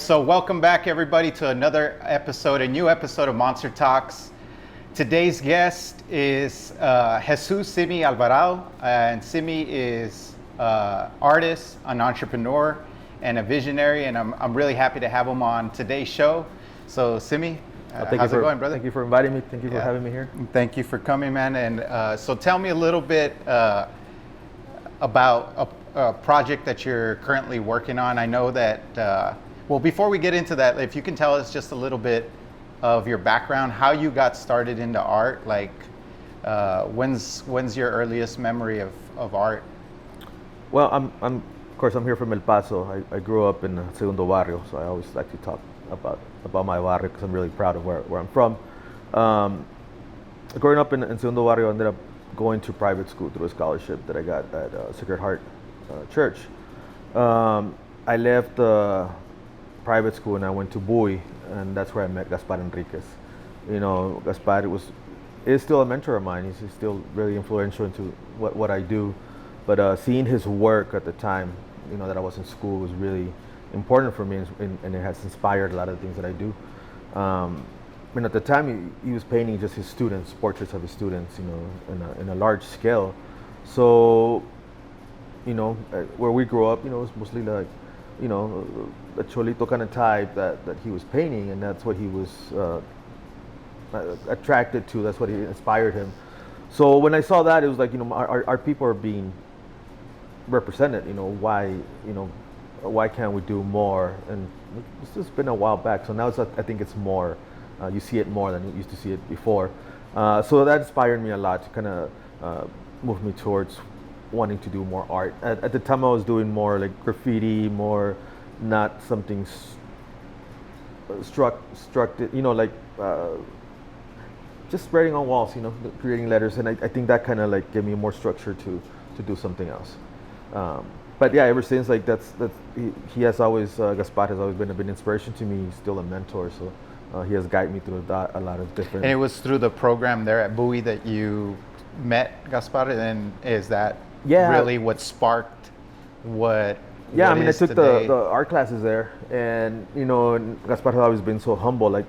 so welcome back everybody to another episode, a new episode of Monster Talks. Today's guest is Jesus Cimi Alvarado, and Cimi is artist, an entrepreneur, and a visionary, and I'm really happy to have him on today's show. So Cimi, how's it going, brother? Thank you for inviting me. Thank you for having me here. Thank you for coming, man. And so tell me a little bit about a project that you're currently working on. I know that, well, before we get into that, if you can tell us just a little bit of your background, how you got started into art, like when's your earliest memory of art? Well, of course, I'm here from El Paso. I grew up in Segundo Barrio, so I always like to talk about my barrio because I'm really proud of where I'm from. Growing up in Segundo Barrio, I ended up going to private school through a scholarship that I got at Sacred Heart Church. I left private school and I went to Bowie, and that's where I met Gaspar Enriquez. You know, Gaspar is still a mentor of mine. He's still really influential into what I do. But seeing his work at the time, you know, that I was in school was really important for me, and it has inspired a lot of the things that I do. And at the time, he was painting just his students, portraits of his students, you know, in a large scale. So, you know, where we grew up, you know, it was mostly like, you know, a cholito kind of type that he was painting, and that's what he was attracted to. That's what inspired him. So when I saw that, it was like, you know, our people are being represented. You know, why can't we do more? And it's just been a while back. So now I think it's more. You see it more than you used to see it before. So that inspired me a lot to kind of move me towards wanting to do more art. At the time, I was doing more like graffiti, more not something structured, you know, like just writing on walls, you know, creating letters. And I think that kind of like gave me more structure to do something else. But yeah, ever since, like he has always, Gaspar has always been a big inspiration to me. He's still a mentor, so he has guided me through a lot of different. And it was through the program there at Bowie that you met Gaspar, and is that really what sparked what? Yeah, what I mean, I took the art classes there, and you know, Gaspar has always been so humble. Like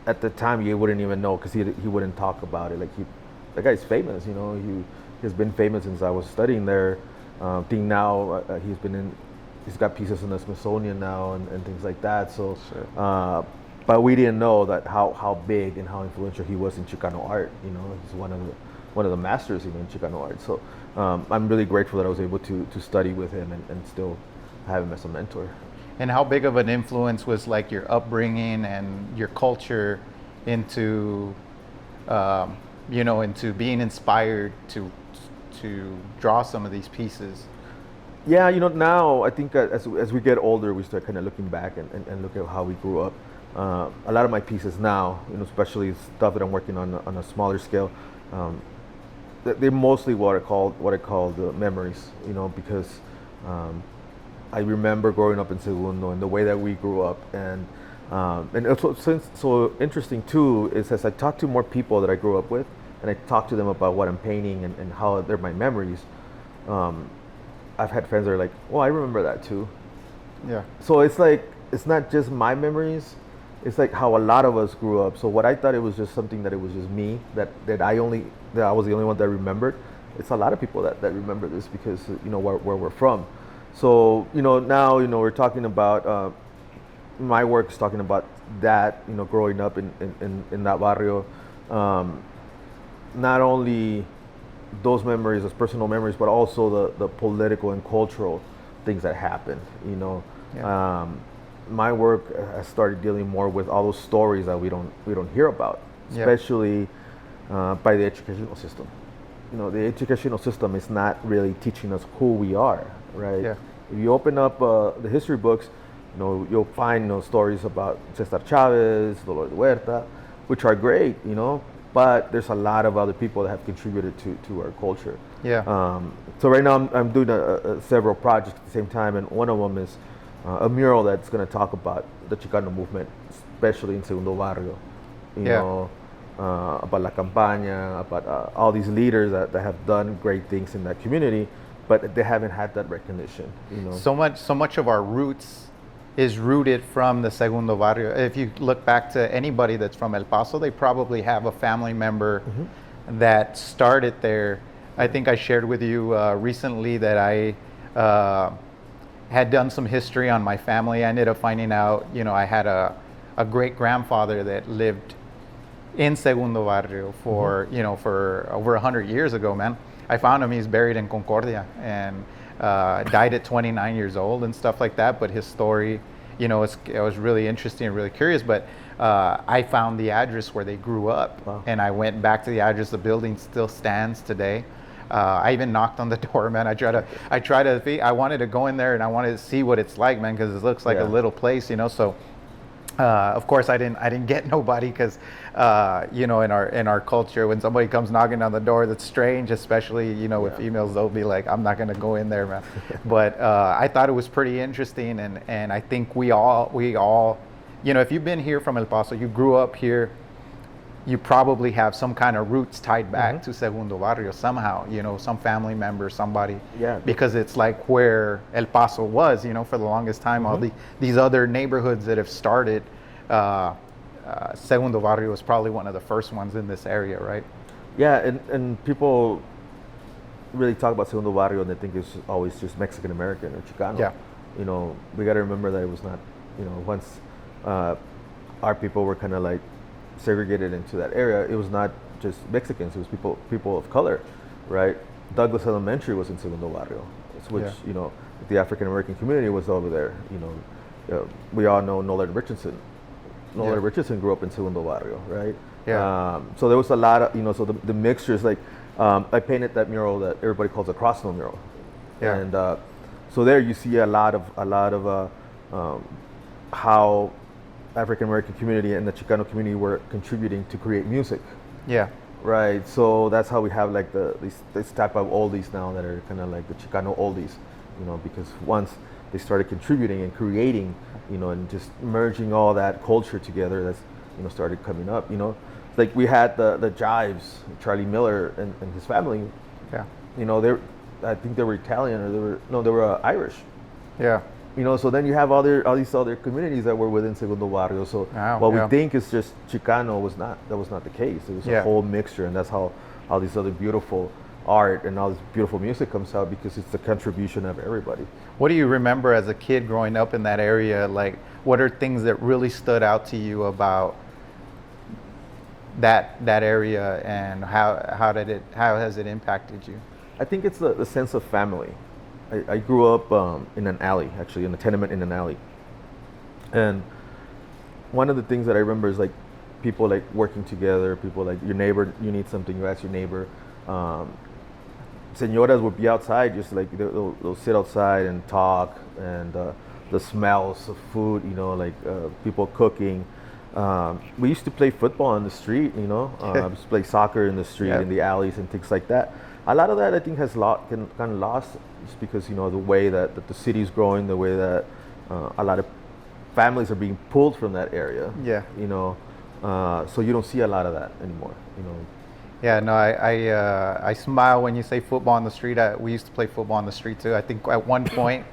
at the time, you wouldn't even know because he wouldn't talk about it. Like the guy's famous, you know. He has been famous since I was studying there. I think now he's got pieces in the Smithsonian now and things like that. So, sure. But we didn't know that how big and how influential he was in Chicano art. You know, he's one of the masters even in Chicano art. So I'm really grateful that I was able to study with him and still have him as a mentor. And how big of an influence was like your upbringing and your culture into, you know, into being inspired to draw some of these pieces? Yeah, you know, now I think as we get older, we start kind of looking back and look at how we grew up. A lot of my pieces now, you know, especially stuff that I'm working on a smaller scale, they're mostly what I call the memories, you know, because I remember growing up in Segundo and the way that we grew up, and it's so interesting too is as I talk to more people that I grew up with, and I talk to them about what I'm painting and how they're my memories. I've had friends that are like, "Well, I remember that too." Yeah. So it's like it's not just my memories. It's like how a lot of us grew up. So what I thought it was just something that it was just me that I was the only one that remembered. It's a lot of people that remember this because you know where we're from. So you know now you know we're talking about my work is talking about that, you know, growing up in that barrio. Not only those memories as personal memories, but also the political and cultural things that happened. You know. Yeah. My work has started dealing more with all those stories that we don't hear about, especially by the educational system. You know, the educational system is not really teaching us who we are, right? Yeah. If you open up the history books, you know, you'll find stories about Cesar Chavez, Dolores Huerta, which are great, you know, but there's a lot of other people that have contributed to our culture. Yeah. So right now I'm doing several projects at the same time, and one of them is a mural that's going to talk about the Chicano movement, especially in Segundo Barrio. You know, about La Campaña, about all these leaders that have done great things in that community, but they haven't had that recognition. You know, so much of our roots is rooted from the Segundo Barrio. If you look back to anybody that's from El Paso, they probably have a family member that started there. I think I shared with you recently that I had done some history on my family. I ended up finding out, I had a great grandfather that lived in Segundo Barrio for, for over 100 years ago, man. I found him, he's buried in Concordia, and died at 29 years old and stuff like that. But his story, it was really interesting and really curious. But I found the address where they grew up. Wow. And I went back to the address. The building still stands today. I even knocked on the door, man. I wanted to go in there and I wanted to see what it's like, man, because it looks like a little place, So, of course, I didn't get nobody because, in our culture, when somebody comes knocking on the door, that's strange, especially, with females. They'll be like, I'm not gonna go in there, man. But I thought it was pretty interesting, and I think we all, if you've been here from El Paso, you grew up here, you probably have some kind of roots tied back to Segundo Barrio somehow, some family member, somebody. Yeah. Because it's like where El Paso was, for the longest time. All these other neighborhoods that have started, Segundo Barrio was probably one of the first ones in this area, right? Yeah, and people really talk about Segundo Barrio and they think it's always just Mexican American or Chicano. Yeah. We got to remember that it was not, once our people were kind of like segregated into that area, it was not just Mexicans, it was people of color, right? Douglas Elementary was in Segundo Barrio, which, the African American community was over there. We all know Nolan Richardson. Nolan Richardson grew up in Segundo Barrio, right? Yeah. So there was a lot of, so the mixtures, like, I painted that mural that everybody calls a crossmill mural. Yeah. And so there you see a lot of how African American community and the Chicano community were contributing to create music. Yeah. Right. So that's how we have like this type of oldies now that are kind of like the Chicano oldies, because once they started contributing and creating, and just merging all that culture together, that's started coming up. Like we had the Jives, Charlie Miller and his family. Yeah. I think they were Italian or they were Irish. Yeah. So then you have all these other communities that were within Segundo Barrio. So we think is just Chicano that was not the case. It was a whole mixture, and that's how all these other beautiful art and all this beautiful music comes out, because it's the contribution of everybody. What do you remember as a kid growing up in that area? Like, what are things that really stood out to you about that area, and how has it impacted you? I think it's the sense of family. I grew up in an alley, actually, in a tenement in an alley. And one of the things that I remember is like people like working together, people like your neighbor, you need something, you ask your neighbor. Señoras would be outside, just like they'll sit outside and talk, and the smells of food, like people cooking. We used to play football in the street, just play soccer in the street, in the alleys and things like that. A lot of that I think has kind of lost, just because the way that the city's growing, the way that a lot of families are being pulled from that area. Yeah. So you don't see a lot of that anymore. Yeah, no, I smile when you say football on the street. We used to play football on the street too. I think at one point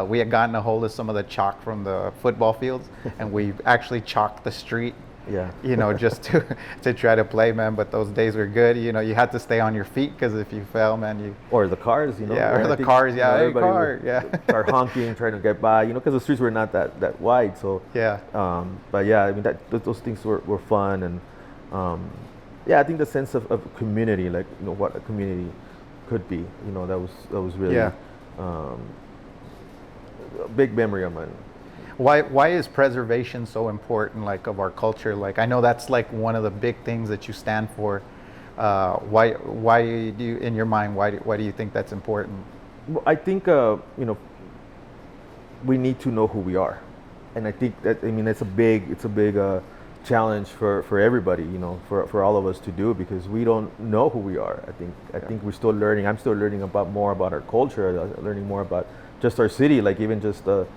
we had gotten a hold of some of the chalk from the football fields, and we actually chalked the street. Yeah. Just to try to play, man. But those days were good. You had to stay on your feet, because if you fell, man, or the cars, Yeah, or the cars. Yeah, everybody car. Yeah. Start honking, trying to get by. Because the streets were not that wide. So yeah. But yeah, I mean those things were fun, and I think the sense of community, like what a community could be. That was really a big memory of mine. Why is preservation so important, like, of our culture? Like, I know that's like one of the big things that you stand for. Why do you, in your mind, why do you think that's important? Well, I think we need to know who we are, and I think that it's a big challenge for everybody, for all of us to do, because we don't know who we are. I think we're still learning. I'm still learning more about our culture, learning more about just our city, like even just our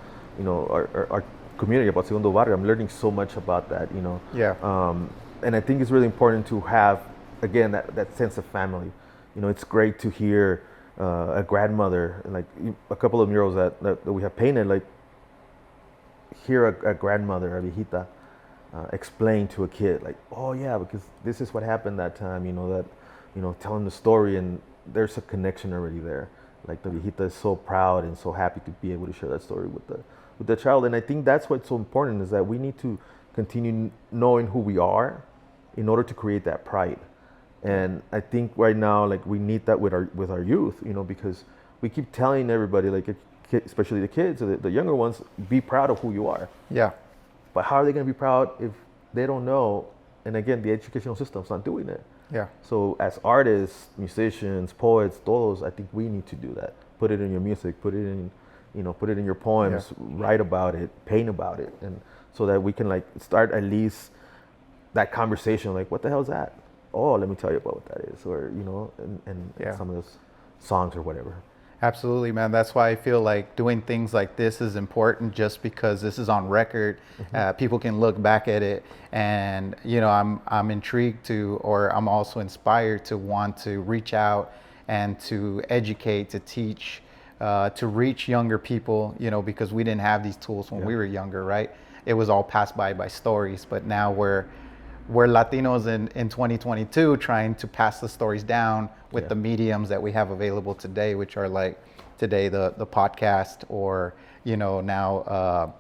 community, about Segundo Barrio. I'm learning so much about that, Yeah. And I think it's really important to have, again, that sense of family. It's great to hear a grandmother, like a couple of murals that we have painted, like hear a grandmother, a viejita, explain to a kid, like, oh yeah, because this is what happened that time, telling the story, and there's a connection already there. Like the viejita is so proud and so happy to be able to share that story with the child. And I think that's what's so important, is that we need to continue knowing who we are in order to create that pride. And I think right now, like, we need that with our youth, because we keep telling everybody, like, especially the kids, the younger ones, be proud of who you are. Yeah. But how are they going to be proud if they don't know? And again, the educational system's not doing it. Yeah. So as artists, musicians, poets, todos, I think we need to do that. Put it in your music, put it in your poems, write about it, paint about it, and so that we can, like, start at least that conversation, like, what the hell is that? Oh, let me tell you about what that is, or and some of those songs or whatever. Absolutely, man. That's why I feel like doing things like this is important, just because this is on record. People can look back at it, and I'm intrigued or I'm also inspired to want to reach out and to educate, to teach, to reach younger people. Because we didn't have these tools when we were younger, right? It was all passed by stories, but now we're Latinos in 2022 trying to pass the stories down with the mediums that we have available today, which are like today the podcast, or now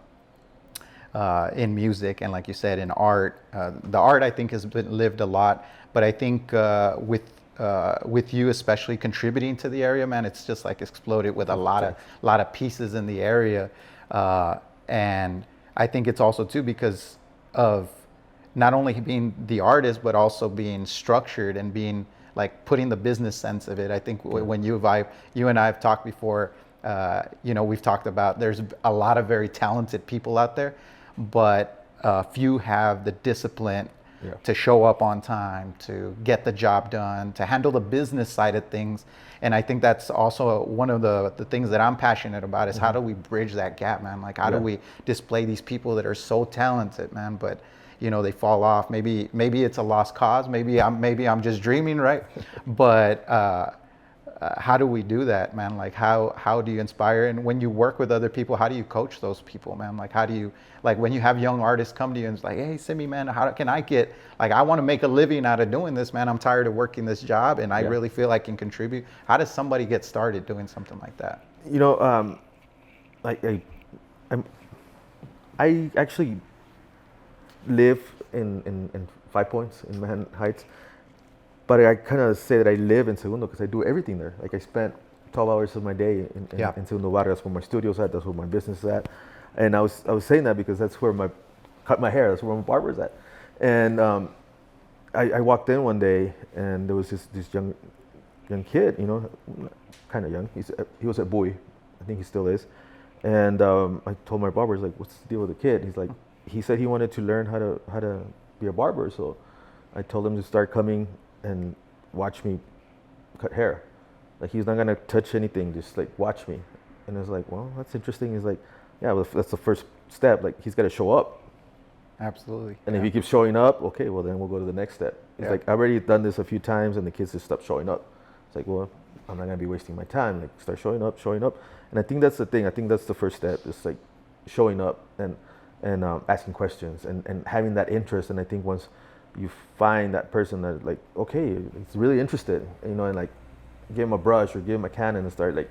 in music, and like you said, in art. The art, I think, has been lived a lot, but I think with you especially contributing to the area, man, it's just like exploded with a lot of pieces in the area, and I think it's also too because of not only being the artist, but also being structured and being like putting the business sense of it. I think when you and I have talked before, we've talked about there's a lot of very talented people out there, but few have the discipline to show up on time, to get the job done, to handle the business side of things. And I think that's also one of the things that I'm passionate about, is how do we bridge that gap, man? Like, how do we display these people that are so talented, man, but they fall off. Maybe it's a lost cause. Maybe I'm just dreaming, right? But how do we do that, man? Like, how do you inspire? And when you work with other people, how do you coach those people, man? Like, how do you, like, when you have young artists come to you and it's like, hey, Cimi, man, how can I get, like, I want to make a living out of doing this, man. I'm tired of working this job, and I really feel I can contribute. How does somebody get started doing something like that? I actually live in 5 Points in Manhattan Heights, but I kind of say that I live in Segundo because I do everything there. Like, I spent 12 hours of my day in Segundo Barrio. That's where my studio's at. That's where my business is at. And I was saying that because that's where cut my hair. That's where my barber's at. And I walked in one day, and there was this young kid, kind of young. He was at Bowie. I think he still is. And I told my barber, like, what's the deal with the kid? He's like, he said he wanted to learn how to be a barber. So I told him to start coming and watch me cut hair. Like, he's not gonna touch anything, just like watch me. And I was like, well, that's interesting. He's like, yeah, well, that's the first step. Like, he's got to show up. Absolutely. And if he keeps showing up, okay, well, then we'll go to the next step. He's like, I've already done this a few times, and the kids just stop showing up. It's like, well, I'm not gonna be wasting my time. Like, start showing up. And I think that's the thing. I think that's the first step, is like showing up and asking questions and having that interest. And I think once you find that person that, like, okay, he's really interested, and like, give him a brush or give him a cannon and start, like,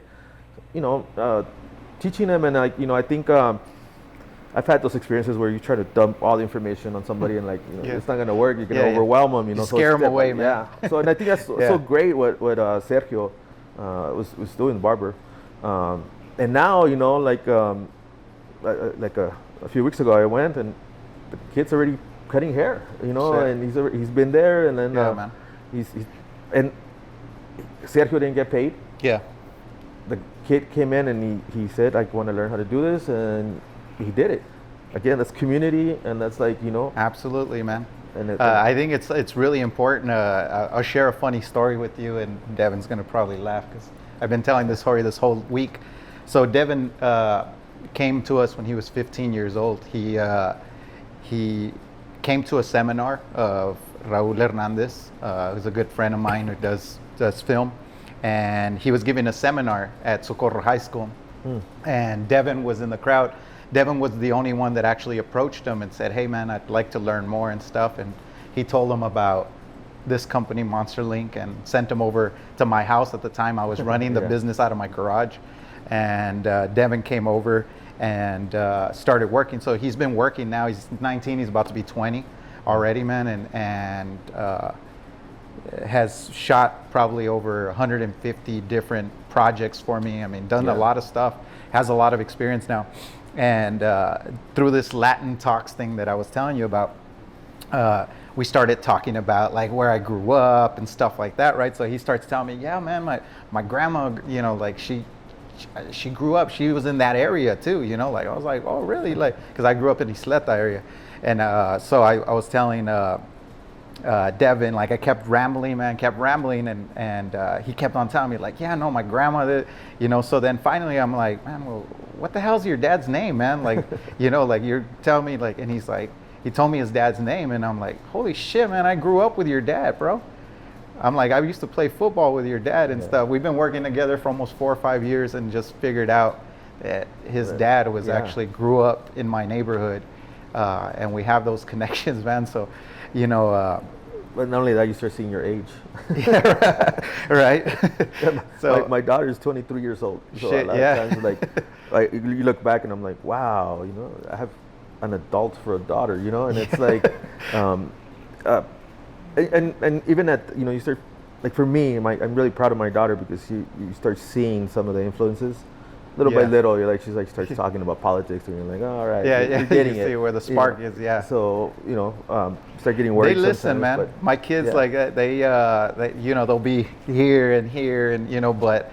teaching them. And, like, I think I've had those experiences where you try to dump all the information on somebody, and, like, it's not gonna work. You're gonna overwhelm them. You scare them away, man. Yeah. So, and I think that's so great what Sergio was doing, the barber. And now, like a few weeks ago, I went, and the kid's already cutting hair, and he's been there, and then he's and Sergio didn't get paid. Yeah. The kid came in, and he said, I want to learn how to do this, and he did it. Again, that's community, and that's, like, Absolutely, man. And I think it's really important. I'll share a funny story with you, and Devin's gonna probably laugh because I've been telling this story this whole week. So Devin came to us when he was 15 years old. He came to a seminar of Raul Hernandez, who's a good friend of mine who does film, and he was giving a seminar at Socorro High School. And Devin was in the crowd. Devin was the only one that actually approached him and said, hey man, I'd like to learn more and stuff. And he told him about this company, Monster Link, and sent him over to my house. At the time I was running the business out of my garage, and Devin came over and started working. So he's been working now. He's 19, he's about to be 20 already, man, and has shot probably over 150 different projects for me. I mean, done a lot of stuff, has a lot of experience now. And through this Latin Talks thing that I was telling you about, we started talking about like where I grew up and stuff like that, right? So he starts telling me, yeah, man, my grandma, you know, like she grew up, she was in that area too, you know, like I was like, oh really? Like, because I grew up in Isleta area. And so I was telling Devin, like I kept rambling, and he kept on telling me like, yeah, no, my grandmother, you know. So then finally I'm like, man, well, what the hell's your dad's name, man? Like, you know, like you're telling me like, and he's like, he told me his dad's name, and I'm like, holy shit, man, I grew up with your dad, bro. I'm like, I used to play football with your dad and stuff. We've been working together for almost 4 or 5 years, and just figured out that his dad was actually grew up in my neighborhood, and we have those connections, man. So, you know. But not only that, you start seeing your age. Yeah, right. So my daughter's 23 years old. So shit, a lot of times, like you look back and I'm like, wow, you know, I have an adult for a daughter, you know, and it's like, and even at, you know, you start, like for me, I'm really proud of my daughter, because you start seeing some of the influences. Little by little, you're like, she's like starts talking about politics, and you're like, oh, all right, you're getting you it. see where the spark you know? is, yeah. So, you know, start getting worried. They listen, man. But my kids, like they, you know, they'll be here, and you know, but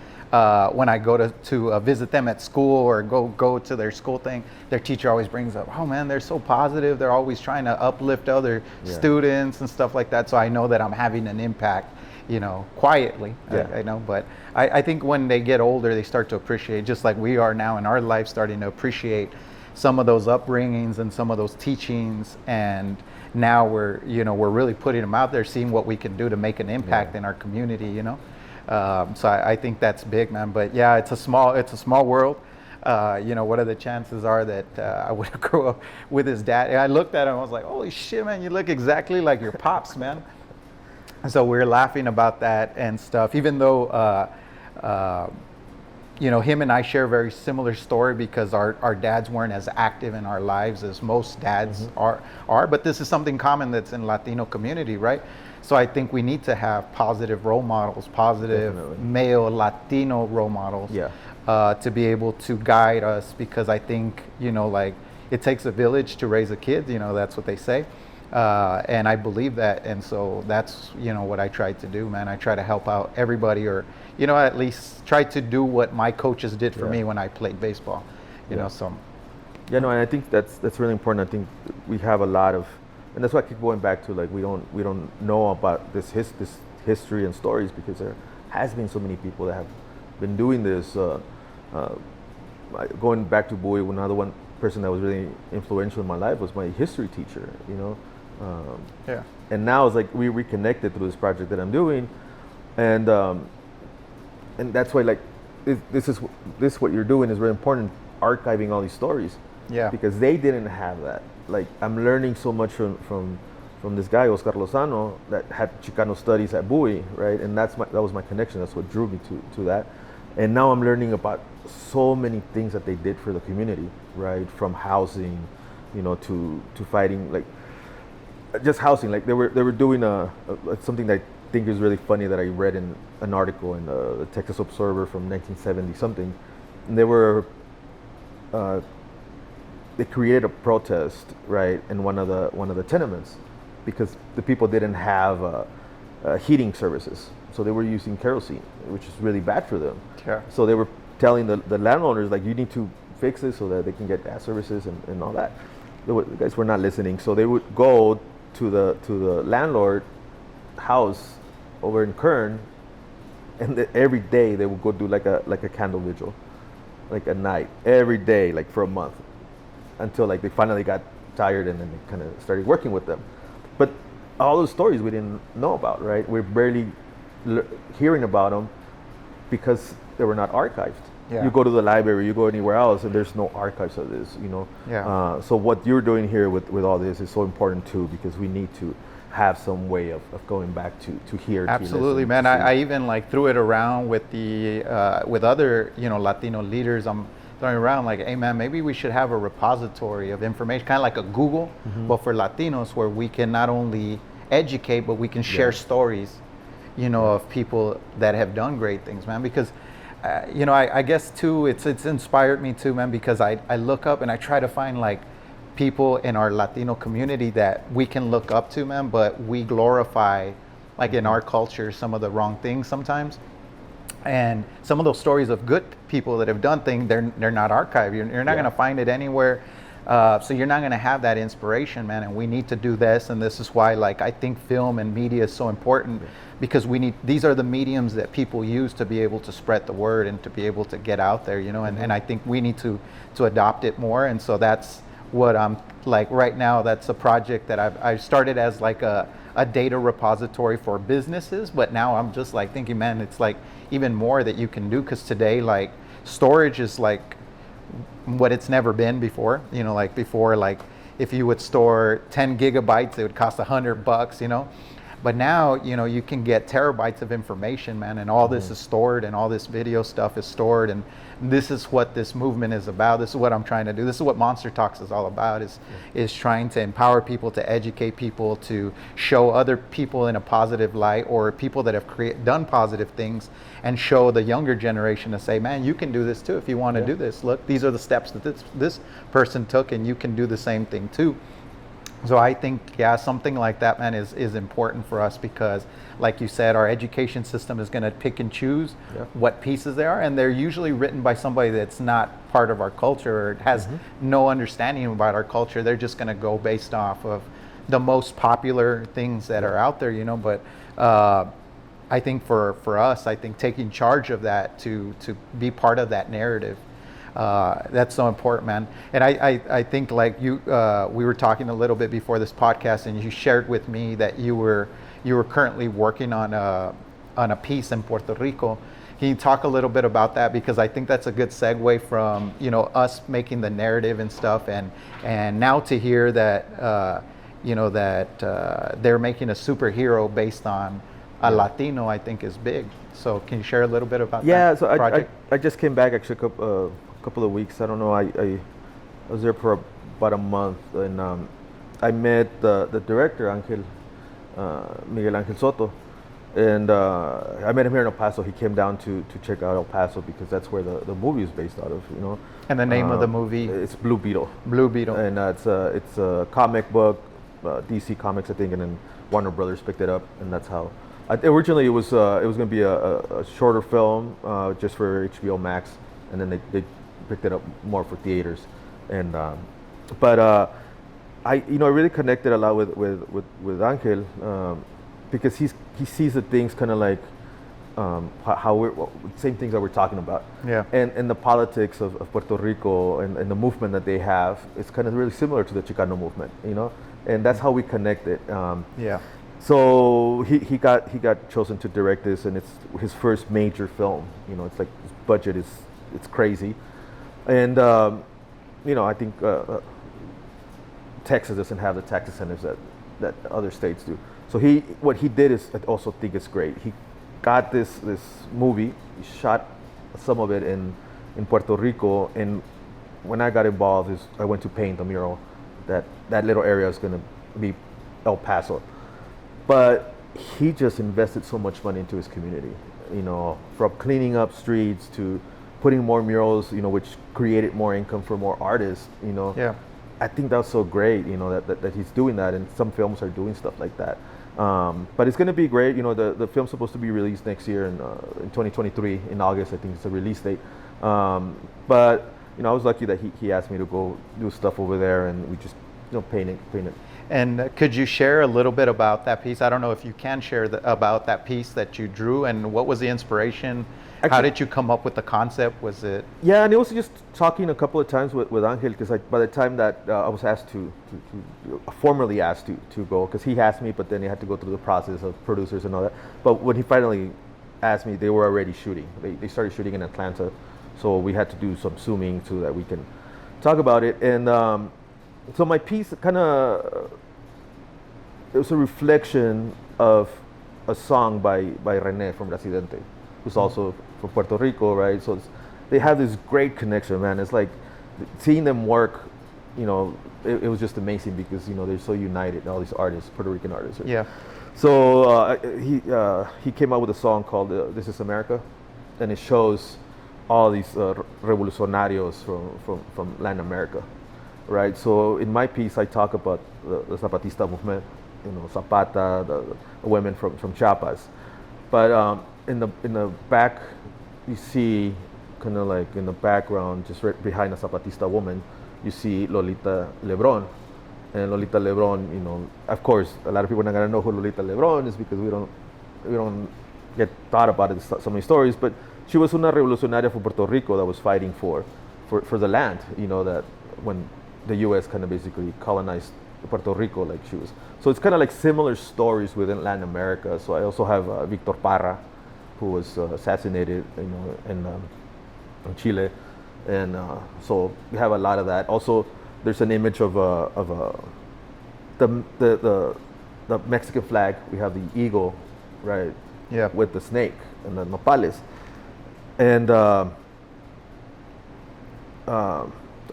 when I go to visit them at school, or go to their school thing, their teacher always brings up, oh man, they're so positive. They're always trying to uplift other students and stuff like that. So I know that I'm having an impact, you know, quietly. I know, but I think when they get older, they start to appreciate, just like we are now in our life, starting to appreciate some of those upbringings and some of those teachings. And now we're really putting them out there, seeing what we can do to make an impact in our community, you know. So I think that's big, man. But yeah, it's a small world. You know, what are the chances are that I would have grew up with his dad? And I looked at him, I was like, holy shit, man, you look exactly like your pops, man. So we're laughing about that and stuff, even though, you know, him and I share a very similar story, because our dads weren't as active in our lives as most dads are. But this is something common that's in Latino community, right? So I think we need to have positive role models, positive male Latino role models, to be able to guide us, because I think, you know, like it takes a village to raise a kid, you know, that's what they say. And I believe that, and so that's, you know, what I try to do, man. I try to help out everybody, or, you know, at least try to do what my coaches did for me when I played baseball, you know. So yeah, no, and I think that's really important. I think we have a lot of, and that's why I keep going back to, like, we don't know about this history and stories, because there has been so many people that have been doing this. Going back to Bowie, another one person that was really influential in my life was my history teacher, you know. And now it's like we reconnected through this project that I'm doing, and that's why, like, this what you're doing is very important, archiving all these stories, because they didn't have that. Like, I'm learning so much from this guy Oscar Lozano that had Chicano studies at Bowie, right? And that was my connection. That's what drew me to that. And now I'm learning about so many things that they did for the community, right? From housing, you know, to fighting, like just housing. Like they were doing something that I think is really funny, that I read in an article in the Texas Observer from 1970 something. And they created a protest, right, in one of the tenements, because the people didn't have heating services. So they were using kerosene, which is really bad for them. So they were telling the landowners, like, you need to fix this so that they can get gas services and all that. The guys were not listening. So they would go to the landlord house over in Kern, and every day they would go do like a candle vigil, like at night, every day, like for a month, until like they finally got tired, and then they kind of started working with them. But all those stories we didn't know about, right? We're barely hearing about them because they were not archived. Yeah. You go to the library, you go anywhere else, and there's no archives of this, you know. Yeah. So what you're doing here with all this is so important too, because we need to have some way of going back to hear. Absolutely, to man. listen, I even like threw it around with the with other Latino leaders. I'm throwing around like, hey man, maybe we should have a repository of information, kind of like a Google, but for Latinos, where we can not only educate, but we can share stories, of people that have done great things, man. Because I guess too, it's inspired me too, man. Because I look up and I try to find like people in our Latino community that we can look up to, man, but we glorify, like in our culture, some of the wrong things sometimes. And some of those stories of good people that have done things, they're not archived. You're not going to find it anywhere. So you're not going to have that inspiration, man. And we need to do this. And this is why, like, I think film and media is so important, because these are the mediums that people use to be able to spread the word and to be able to get out there, and I think we need to adopt it more. And so that's what I'm like right now. That's a project that I've started as like a data repository for businesses, but now I'm just like thinking, man, it's like even more that you can do, because today, like, storage is like what it's never been before. Like before, like if you would store 10 gigabytes, it would cost $100, But now, you can get terabytes of information, man, and all this is stored, and all this video stuff is stored, and this is what this movement is about. This is what I'm trying to do. This is what Monster Talks is all about, is trying to empower people, to educate people, to show other people in a positive light, or people that have done positive things, and show the younger generation to say, man, you can do this too if you want to do this. Look, these are the steps that this person took, and you can do the same thing too. So I think, something like that, man, is important for us, because, like you said, our education system is going to pick and choose what pieces they are, and they're usually written by somebody that's not part of our culture, or has no understanding about our culture. They're just going to go based off of the most popular things that are out there, But I think for us, I think taking charge of that, to be part of that narrative, that's so important, man. And I think, like we were talking a little bit before this podcast, and you shared with me that you were currently working on a piece in Puerto Rico. Can you talk a little bit about that? Because I think that's a good segue from us making the narrative and stuff, and now to hear that they're making a superhero based on a Latino, I think is big. So can you share a little bit about that project? I just came back actually couple of weeks. I don't know. I was there for about a month, and I met the director, Miguel Angel Soto, and I met him here in El Paso. He came down to check out El Paso, because that's where the movie is based out of. And the name of the movie? It's Blue Beetle. Blue Beetle. And it's a comic book, DC Comics, I think, and then Warner Brothers picked it up, and that's how. Originally, it was going to be a shorter film just for HBO Max, and then they picked it up more for theaters, and I really connected a lot with Angel, because he sees the things kind of like how we're same things that we're talking about, and the politics of Puerto Rico and the movement that they have. It's kind of really similar to the Chicano movement, and that's how we connected. So he got chosen to direct this, and it's his first major film. It's like his budget it's crazy. And I think Texas doesn't have the tax incentives that other states do. So what he did is, I also think it's great. He got this movie, he shot some of it in Puerto Rico, and when I got involved, I went to paint the mural. That little area is going to be El Paso, but he just invested so much money into his community. From cleaning up streets to putting more murals, which created more income for more artists, I think that's so great, that he's doing that, and some films are doing stuff like that. But it's going to be great. The film's supposed to be released next year in 2023 in August. I think it's a release date. But I was lucky that he asked me to go do stuff over there, and we just paint it. And could you share a little bit about that piece? I don't know if you can share about that piece that you drew, and what was the inspiration? Actually, how did you come up with the concept? Was it? Yeah, and it was just talking a couple of times with Angel, because by the time that I was asked to formally asked to go, because he asked me, but then he had to go through the process of producers and all that. But when he finally asked me, they were already shooting. They started shooting in Atlanta So we had to do some zooming so that we can talk about it. And so my piece kind of, it was a reflection of a song by René from Residente, who's also from Puerto Rico, right? So they have this great connection, man. It's like seeing them work, you know, it was just amazing because, you know, they're so united, all these artists, Puerto Rican artists. Right? Yeah. So he came out with a song called This Is America, and it shows all these revolucionarios from Latin America, right? So in my piece, I talk about the Zapatista movement, you know, Zapata, the women from Chiapas. But in the back, you see kind of like in the background, just right behind a Zapatista woman, you see Lolita Lebron. And Lolita Lebron, you know, of course, a lot of people are not gonna know who Lolita Lebron is because we don't get thought about it, so many stories. But she was una revolucionaria from Puerto Rico that was fighting for the land. You know, that when the U.S. kind of basically colonized Puerto Rico, like she was. So it's kind of like similar stories within Latin America. So I also have Victor Parra, who was assassinated, you know, in Chile, and so we have a lot of that. Also, there's an image of the Mexican flag. We have the eagle, right? Yeah. With the snake and the nopales. And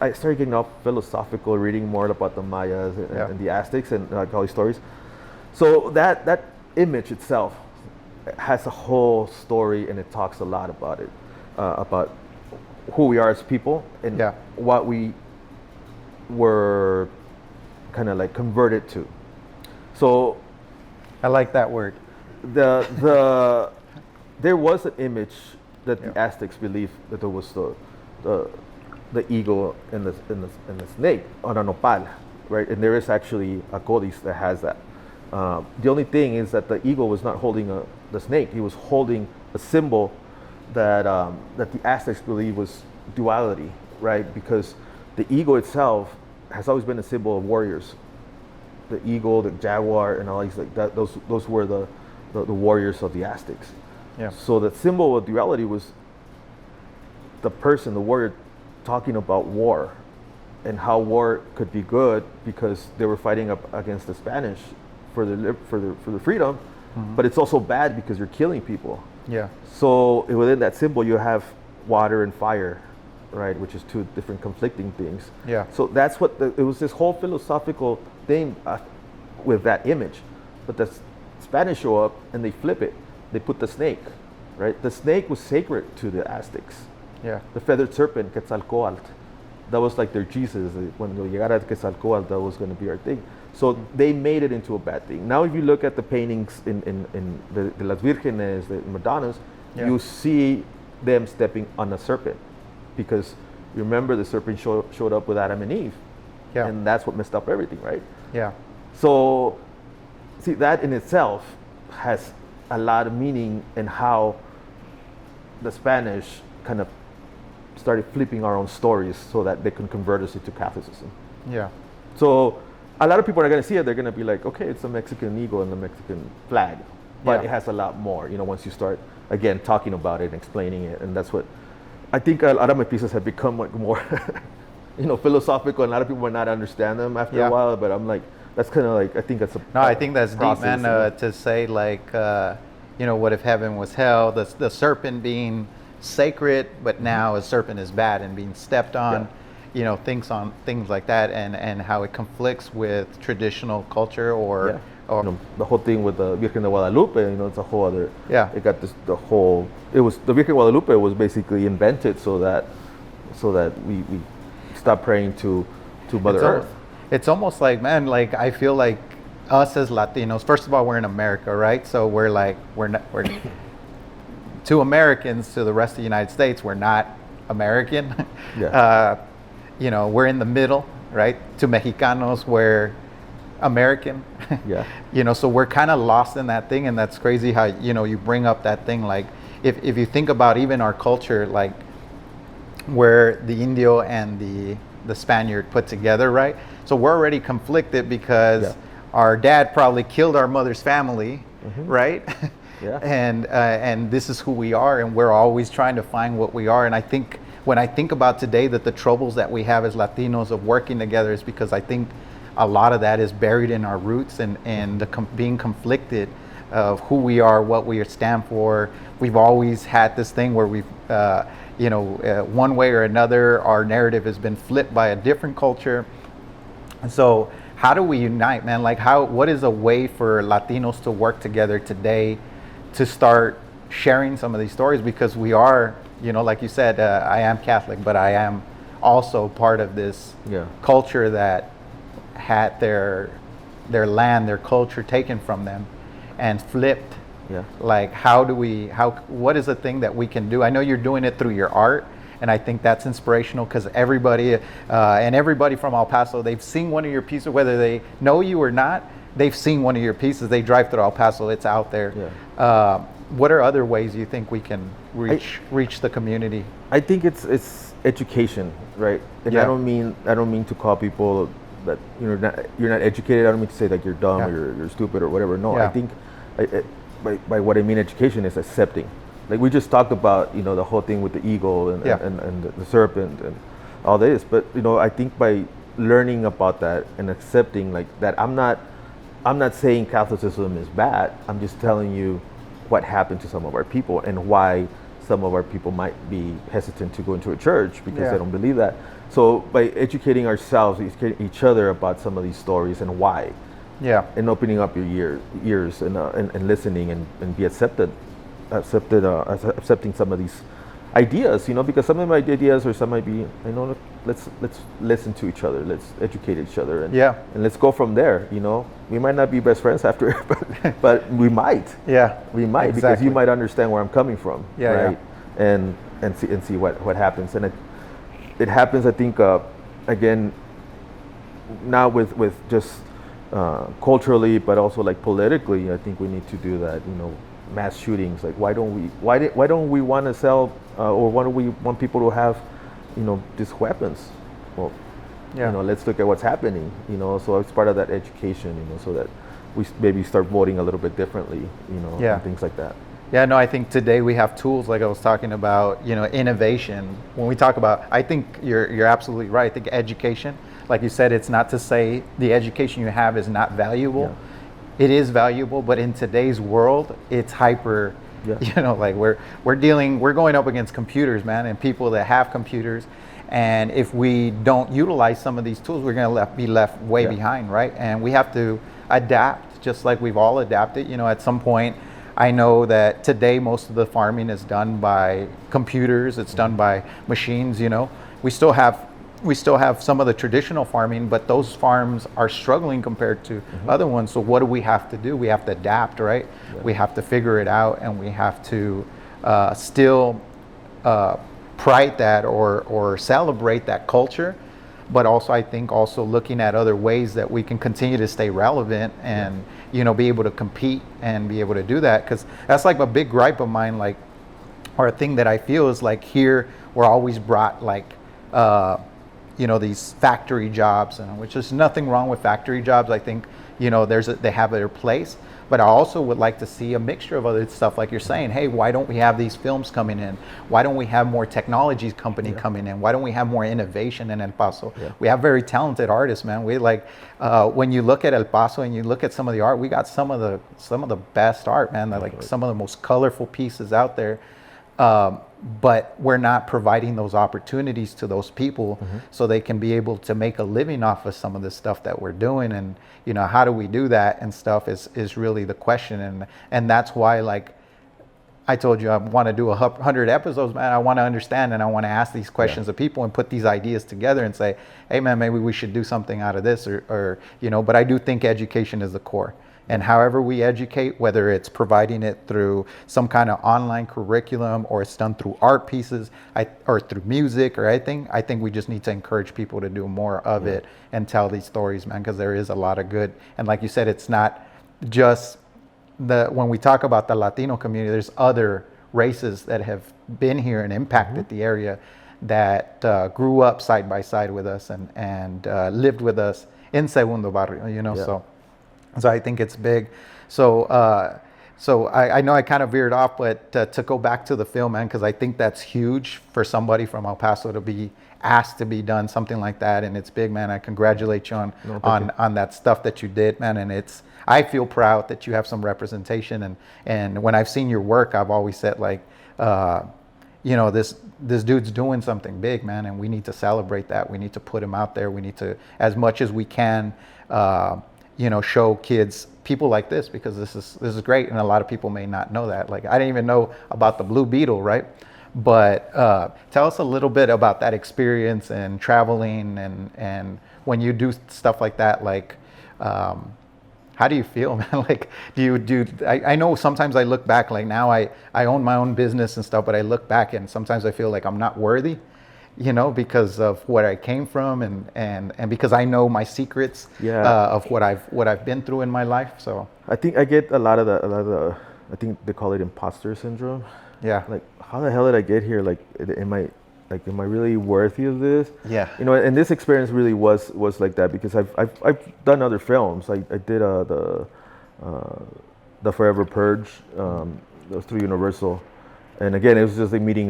I started getting all philosophical, reading more about the Mayas and the Aztecs and all these stories. So that image itself has a whole story, and it talks a lot about it, about who we are as people and what we were kind of like converted to. So I like that word. There was an image that the Aztecs believed that there was the eagle and the snake on a nopal, right? And there is actually a codice that has that. The only thing is that the eagle was not holding the snake; he was holding a symbol that the Aztecs believe was duality, right? Because the eagle itself has always been a symbol of warriors. The eagle, the jaguar, and all these like that. Those were the warriors of the Aztecs. Yeah. So the symbol of duality was the person, the warrior, talking about war and how war could be good because they were fighting up against the Spanish for the freedom, but it's also bad because you're killing people. Yeah. So within that symbol, you have water and fire, right? Which is two different conflicting things. Yeah. So that's what it was. This whole philosophical thing with that image, but the Spanish show up and they flip it. They put the snake, right? The snake was sacred to the Aztecs. Yeah. The feathered serpent, Quetzalcoatl, that was like their Jesus. When we llegara a Quetzalcoatl, that was going to be our thing. So they made it into a bad thing. Now, if you look at the paintings in the Las Vírgenes, the Madonnas, you see them stepping on a serpent, because you remember the serpent showed up with Adam and Eve, and that's what messed up everything, right? Yeah. So, see, that in itself has a lot of meaning in how the Spanish kind of started flipping our own stories so that they can convert us into Catholicism. Yeah. So a lot of people are going to see it. They're going to be like, okay, it's a Mexican eagle and the Mexican flag, but it has a lot more. You know, once you start again talking about it and explaining it, and that's what I think a lot of my pieces have become like more, you know, philosophical. And a lot of people might not understand them after a while, but I'm like, that's kind of like, I think that's a I think that's deep, man. To say like, you know, what if heaven was hell? The serpent being sacred, but now a serpent is bad and being stepped on. You know, things like that, and how it conflicts with traditional culture or you know, the whole thing with the Virgen de Guadalupe. You know, it's a whole other. It got this it was the Virgen de Guadalupe was basically invented so that we stop praying to Mother Earth. It's almost like, man, like I feel like us as Latinos, first of all, we're in America, right? So we're to Americans, to the rest of the United States, we're not American. You know, we're in the middle, right? To Mexicanos, we're American. You know, so we're kind of lost in that thing, and that's crazy how, you know, you bring up that thing. Like, if you think about even our culture, like where the Indio and the Spaniard put together, right? So we're already conflicted because our dad probably killed our mother's family, right? And this is who we are, and we're always trying to find what we are. And I think when I think about today that the troubles that we have as Latinos of working together is because I think a lot of that is buried in our roots and being conflicted of who we are, what we stand for. We've always had this thing where we've, one way or another, our narrative has been flipped by a different culture. And so how do we unite, man? Like what is a way for Latinos to work together today to start sharing some of these stories? Because we are, like you said, I am Catholic, but I am also part of this culture that had their land, their culture taken from them and flipped. Yeah. Like what is a thing that we can do? I know you're doing it through your art, and I think that's inspirational because everybody from El Paso, they've seen one of your pieces, whether they know you or not, they've seen one of your pieces. They drive through El Paso, it's out there. Yeah. What are other ways you think we can reach the community? I think it's education, right? And I don't mean to call people that you're not educated. I don't mean to say that you're dumb or you're stupid or whatever. No, I think by what I mean education is accepting. Like we just talked about, the whole thing with the eagle and the serpent and all this. But I think by learning about that and accepting like that, I'm not saying Catholicism is bad. I'm just telling you what happened to some of our people and why some of our people might be hesitant to go into a church because they don't believe that. So by educating ourselves, each other about some of these stories and why, and opening up your ears and listening and be accepting some of these ideas, because some of my ideas or some might be, let's listen to each other, let's educate each other, and let's go from there. We might not be best friends after, but we might. We might, exactly. Because you might understand where I'm coming from, right? And see what happens, and it happens. I think again now with just culturally, but also like politically. I think we need to do that. Mass shootings. Like why don't we want to sell or why don't we want people to have these weapons? Well, let's look at what's happening. So it's part of that education. So that we maybe start voting a little bit differently. And things like that. Yeah, no, I think today we have tools like I was talking about, innovation. When we talk about, I think you're absolutely right. I think education, like you said, it's not to say the education you have is not valuable. It is valuable, but in today's world, it's hyper, like we're going up against computers, man, and people that have computers. And if we don't utilize some of these tools, we're going to be left way behind, right? And we have to adapt, just like we've all adapted. At some point, I know that today most of the farming is done by computers. It's done by machines. We still have some of the traditional farming, but those farms are struggling compared to other ones. So what do we have to do? We have to adapt, right? We have to figure it out, and we have to still pride that or celebrate that culture. But also, I think looking at other ways that we can continue to stay relevant and be able to compete and be able to do that, because that's like a big gripe of mine, like, or a thing that I feel is like here we're always brought like these factory jobs, and which is nothing wrong with factory jobs. I think they have their place, but I also would like to see a mixture of other stuff, like you're saying. Hey, why don't we have these films coming in? Why don't we have more technologies coming in? Why don't we have more innovation in El Paso? We have very talented artists, man. We like when you look at El Paso and you look at some of the art, we got some of the best art, man. Like some of the most colorful pieces out there. But we're not providing those opportunities to those people so they can be able to make a living off of some of the stuff that we're doing. And how do we do that and stuff is really the question. And that's why, like I told you, I want to do 100 episodes, man. I want to understand and I want to ask these questions of people and put these ideas together and say, hey man, maybe we should do something out of this or but I do think education is the core. And however we educate, whether it's providing it through some kind of online curriculum or it's done through art pieces or through music or anything, I think we just need to encourage people to do more of it and tell these stories, man, because there is a lot of good. And like you said, it's not just when we talk about the Latino community, there's other races that have been here and impacted the area that grew up side by side with us and lived with us in Segundo Barrio, So I think it's big. So So I know I kind of veered off, but to go back to the film, man, because I think that's huge for somebody from El Paso to be asked to be done something like that, and it's big, man. I congratulate you on on that stuff that you did, man, and I feel proud that you have some representation, and when I've seen your work, I've always said like, this dude's doing something big, man, and we need to celebrate that. We need to put him out there. We need to, as much as we can, show kids people like this, because this is great, and a lot of people may not know that. Like, I didn't even know about the Blue Beetle, right? But tell us a little bit about that experience and traveling, and when you do stuff like that, like, how do you feel, man? Like, I know sometimes I look back, like now I own my own business and stuff, but I look back and sometimes I feel like I'm not worthy, because of what I came from, and because I know my secrets of what I've been through in my life. So I think I get a lot of the I think they call it imposter syndrome. Yeah. Like, how the hell did I get here? Like, am I really worthy of this? Yeah. And this experience really was like that, because I've done other films. I did the Forever Purge. That was through Universal, and again, it was just like meeting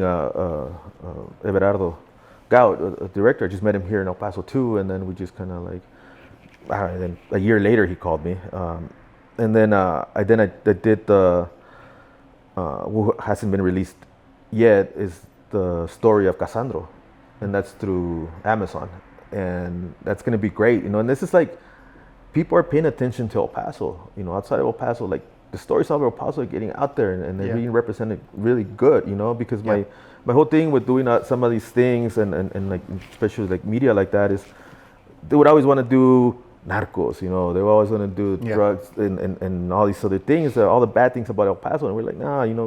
Everardo Gout, a director. I just met him here in El Paso too, and then we just kind of like, then a year later he called me, and then I did the who hasn't been released yet is the story of Cassandro, and that's through Amazon, and that's going to be great, and this is like, people are paying attention to El Paso, outside of El Paso, like the stories of El Paso are getting out there, and they're being represented really good, because my whole thing with doing some of these things, and like, especially like media like that, is they would always want to do narcos, they always want to do drugs and all these other things, all the bad things about El Paso, and we're like, nah, ya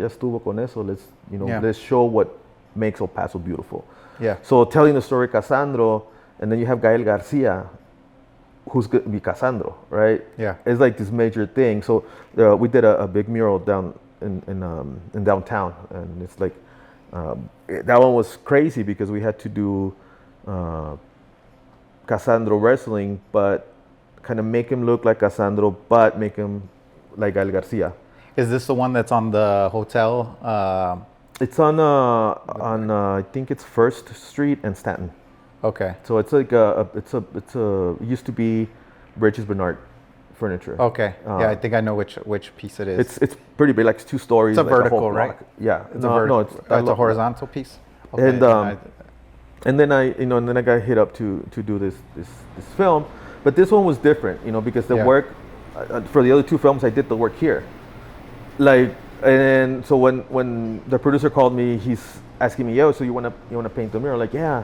estuvo con eso, let's, let's show what makes El Paso beautiful. Yeah. So telling the story Cassandro, and then you have Gael Garcia, who's going to be Cassandro, right? Yeah. It's like this major thing. So we did a big mural down in downtown, and it's like, that one was crazy because we had to do Cassandro wrestling, but kind of make him look like Cassandro, but make him like Gael Garcia. Is this the one that's on the hotel? It's on I think it's First Street and Stanton. Okay. So it's like it used to be Bridges Bernard Furniture. Okay. Yeah, I think I know which piece it is. It's pretty big, like it's 2 stories. It's a like vertical, right? Yeah. It's a horizontal piece. Okay. And then I got hit up to do this film, but this one was different, because the work for the other 2 films I did the work here, like, and so when the producer called me, he's asking me, yo, so you wanna paint the mural? Like, yeah.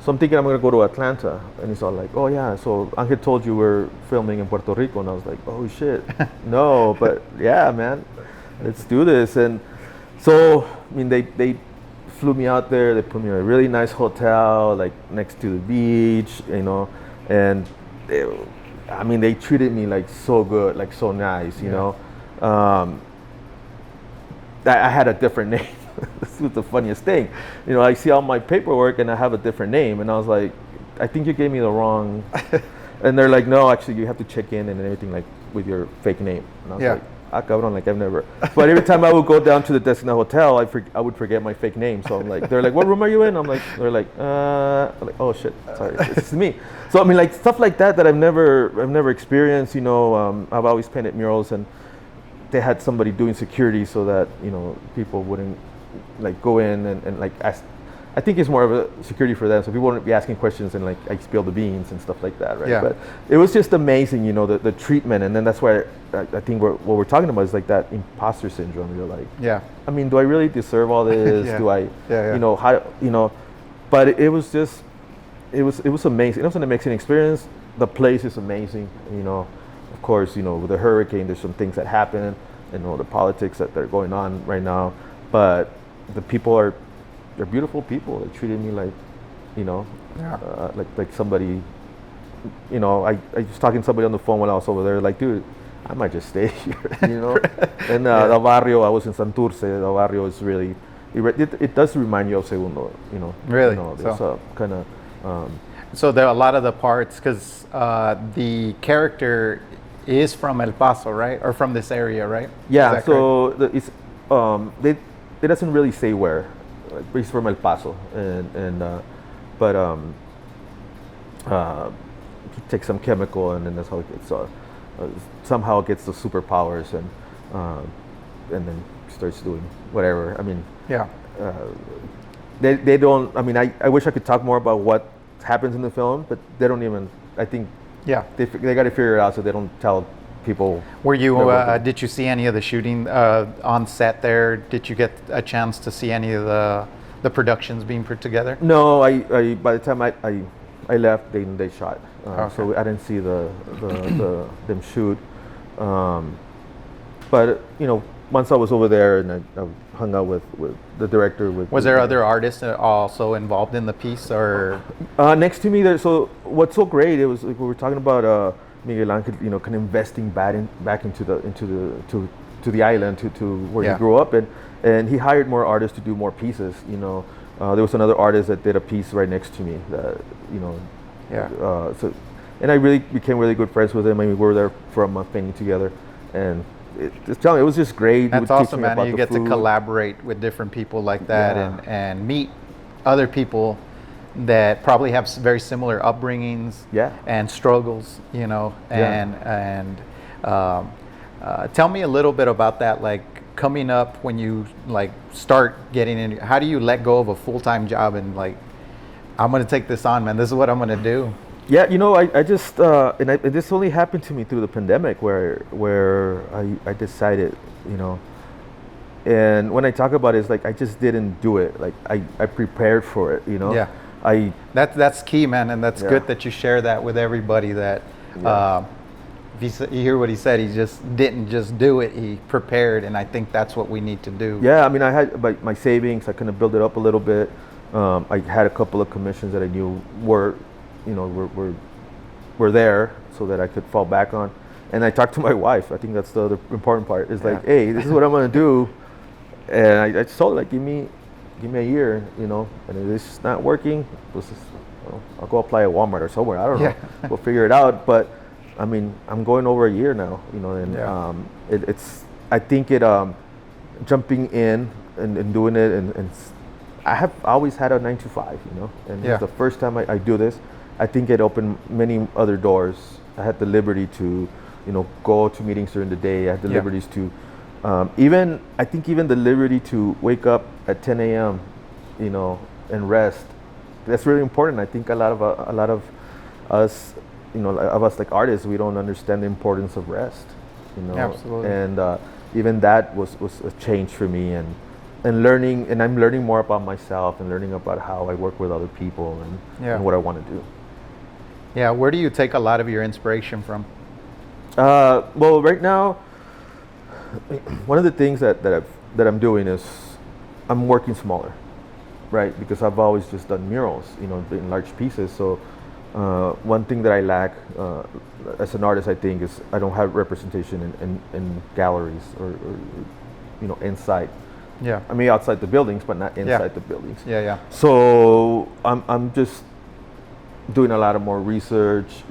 So I'm thinking I'm gonna go to Atlanta, and he's all like, oh yeah, so Angel told you we're filming in Puerto Rico, and I was like, oh shit, no, but yeah, man, let's do this. And so they flew me out there. They put me in a really nice hotel, like next to the beach, and they treated me like so good, like so nice, I had a different name. This was the funniest thing. I see all my paperwork and I have a different name, and I was like, I think you gave me the wrong. And they're like, no, actually you have to check in and everything like with your fake name. And I was like, cabrón, like I've never. But every time I would go down to the desk in the hotel, I would forget my fake name. So I'm like, they're like, what room are you in? They're like, oh shit, sorry, it's me. So like stuff like that I've never experienced. I've always painted murals, and they had somebody doing security so that people wouldn't like go in and like ask. I think it's more of a security for them, so people wouldn't be asking questions and like I spill the beans and stuff like that, right? Yeah. But it was just amazing, the treatment, and then that's why I think what we're talking about is like that imposter syndrome. You're like, do I really deserve all this? Do I, how, but it was just, it was amazing. It was an amazing experience. The place is amazing, Of course, with the hurricane, there's some things that happen, the politics that are going on right now, but the people they're beautiful people. They treated me like, like somebody, I was talking to somebody on the phone when I was over there, like, dude, I might just stay here, And the barrio, I was in Santurce. The barrio is really, it does remind you of Segundo, Really? There's a kind of. So there are a lot of the parts, because the character is from El Paso, right? Or from this area, right? Yeah, so it's it doesn't really say where. Like, he's from El Paso, but he takes some chemical, and then that's how it gets. Somehow gets the superpowers, and then starts doing whatever. I mean, yeah. They don't. I mean, I wish I could talk more about what happens in the film, but they don't even. I think. Yeah. They got to figure it out so they don't tell people. Were you? Did you see any of the shooting on set there? Did you get a chance to see any of the productions being put together? No, I by the time I left, they shot. Okay. So I didn't see the them shoot. But once I was over there and I hung out with the director. Was there other artists also involved in the piece, or? Next to me there. So what's so great? It was like we were talking about Miguel Angel, kind of investing back into the island to where he grew up, and he hired more artists to do more pieces. There was another artist that did a piece right next to me that so, and I really became really good friends with him. I mean, we were there for a month painting together, and it was just great. That's awesome, man. You get to collaborate with different people like that, and meet other people that probably have very similar upbringings and struggles, and tell me a little bit about that, like coming up when you like start getting in. How do you let go of a full-time job and like, I'm going to take this on, man, this is what I'm going to do? Yeah, I just this only happened to me through the pandemic where I decided, and when I talk about it, it's like I just didn't do it. Like I prepared for it, Yeah. That's key, man, and that's good that you share that with everybody. That if you hear what he said, he just didn't just do it. He prepared, and I think that's what we need to do. Yeah, I mean, I had my savings. I kind of built it up a little bit. I had a couple of commissions that I knew were there, so that I could fall back on. And I talked to my wife. I think that's the other important part. Is like, hey, this is what I'm gonna do. And I just told her, like, give me a year, and if it's not working, I'll go apply at Walmart or somewhere. I don't know. We'll figure it out. But I mean, I'm going over a year now, and it's. I think jumping in and doing it, and I have always had a 9-to-5, and it's the first time I do this. I think it opened many other doors. I had the liberty to, go to meetings during the day. I had the liberties to, even the liberty to wake up at 10 a.m., and rest. That's really important. I think a lot of us, of us like artists, we don't understand the importance of rest. Absolutely. And even that was a change for me, and learning, and I'm learning more about myself and learning about how I work with other people and what I want to do. Yeah, where do you take a lot of your inspiration from? Well, right now, one of the things that I'm doing is I'm working smaller, right? Because I've always just done murals, in large pieces. So one thing that I lack as an artist, I think, is I don't have representation in galleries or inside. Yeah. I mean, outside the buildings, but not inside the buildings. Yeah. So I'm just doing a lot of more research,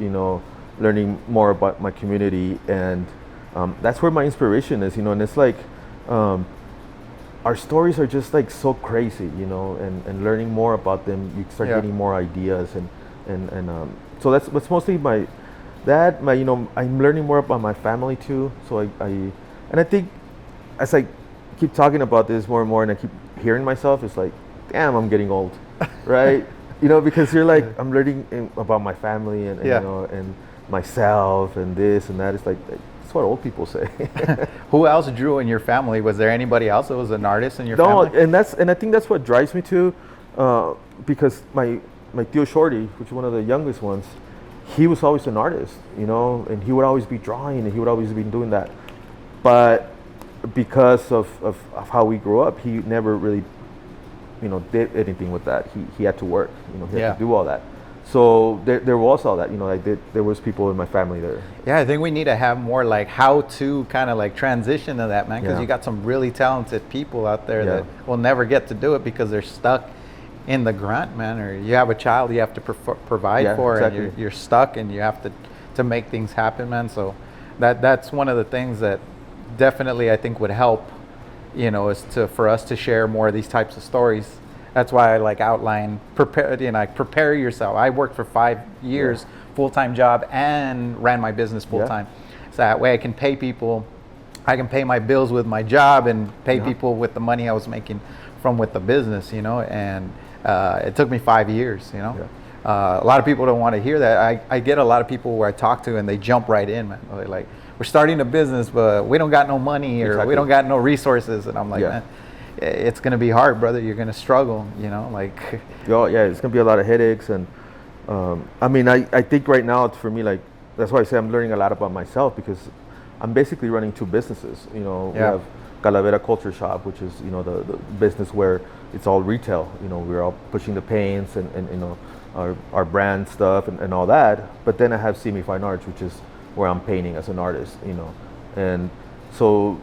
learning more about my community, and that's where my inspiration is, and it's like our stories are just like so crazy, and learning more about them, you start getting more ideas, and so that's mostly I'm learning more about my family too. So I think as I keep talking about this more and more, and I keep hearing myself, it's like, damn, I'm getting old, right? Because you're like, I'm learning about my family and and myself and this and that. It's like, that's what old people say. Who else drew in your family? Was there anybody else that was an artist in your family? No, and I think that's what drives me to, because my Tio Shorty, which is one of the youngest ones, he was always an artist, and he would always be drawing, and he would always be doing that. But because of how we grew up, he never really, did anything with that. He had to work, he had to do all that. So there was all that, there was people in my family there. Yeah, I think we need to have more like how to kind of like transition to that, man, because you got some really talented people out there that will never get to do it because they're stuck in the grunt, man, or you have a child you have to provide for, exactly. And you're stuck and you have to make things happen, man. So That's one of the things that definitely I think would help, is for us to share more of these types of stories. That's why I like outline, prepare yourself. I worked for 5 years, full-time job, and ran my business full-time. So that way I can pay people, I can pay my bills with my job and pay people with the money I was making with the business, and it took me 5 years, a lot of people don't want to hear that. I get a lot of people where I talk to and they jump right in, man. They're like, we're starting a business, but we don't got no money or we don't got no resources. And I'm like, man, it's going to be hard, brother. You're going to struggle, like. Oh, yeah, it's going to be a lot of headaches. And I think right now for me, like, that's why I say I'm learning a lot about myself, because I'm basically running 2 businesses. We have Kalavera Culture Shop, which is, the business where it's all retail. We're all pushing the paints and our brand stuff and all that. But then I have Cimi Fine Arts, which is where I'm painting as an artist, And so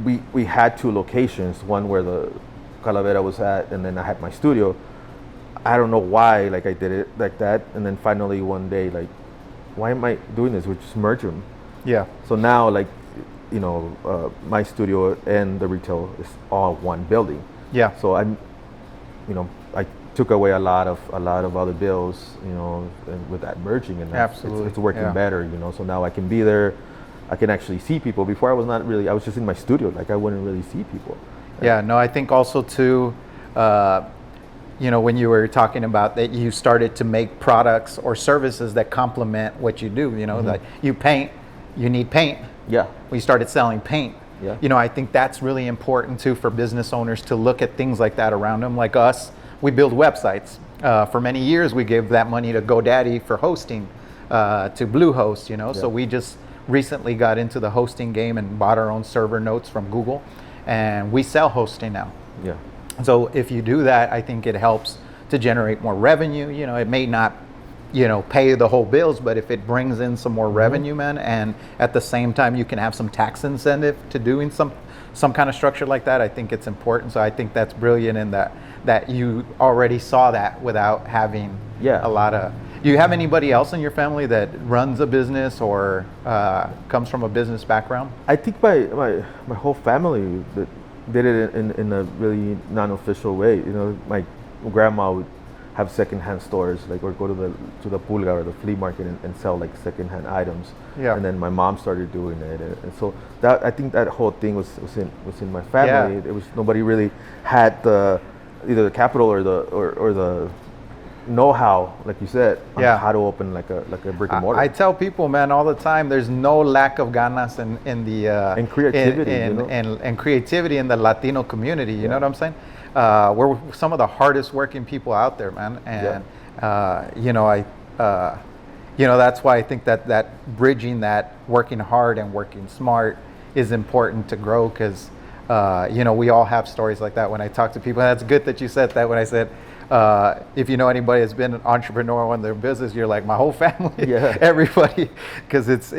we had 2 locations, one where the Kalavera was at, and then I had my studio. I don't know why, like, I did it like that. And then finally one day, like, why am I doing this? We just merge them. Yeah. So now, like, my studio and the retail is all one building. Yeah. So I took away a lot of other bills, and with that merging, and absolutely, it's working better, So now I can be there, I can actually see people. Before I was just in my studio, like I wouldn't really see people. Yeah, no, I think also too, when you were talking about that, you started to make products or services that complement what you do. Like you paint, you need paint. Yeah. We started selling paint. Yeah. I think that's really important too for business owners to look at things like that around them. Like us, we build websites. For many years, we gave that money to GoDaddy for hosting, to Bluehost, So we just recently got into the hosting game and bought our own server nodes from Google, and we sell hosting now. Yeah. So if you do that, I think it helps to generate more revenue. It may not, pay the whole bills, but if it brings in some more revenue, man, and at the same time you can have some tax incentive to doing some kind of structure like that, I think it's important. So I think that's brilliant in that you already saw that without having a lot of. Do you have anybody else in your family that runs a business or comes from a business background? I think my whole family did it in a really non-official way. My grandma would have secondhand stores, like, or go to the pulga or the flea market and sell like secondhand items. Yeah. And then my mom started doing it, and so that, I think that whole thing was in my family. Yeah. It was, nobody really had either the capital or the know-how, like you said, on how to open like a brick and mortar. I tell people, man, all the time, there's no lack of ganas in the and creativity, and creativity in the Latino community. You know what I'm saying? We're some of the hardest working people out there, man, and that's why I think that bridging that working hard and working smart is important to grow, because we all have stories like that. When I talk to people, and that's good that you said that. When I said, if you know anybody that's been an entrepreneur in their business, you're like, my whole family, everybody, because it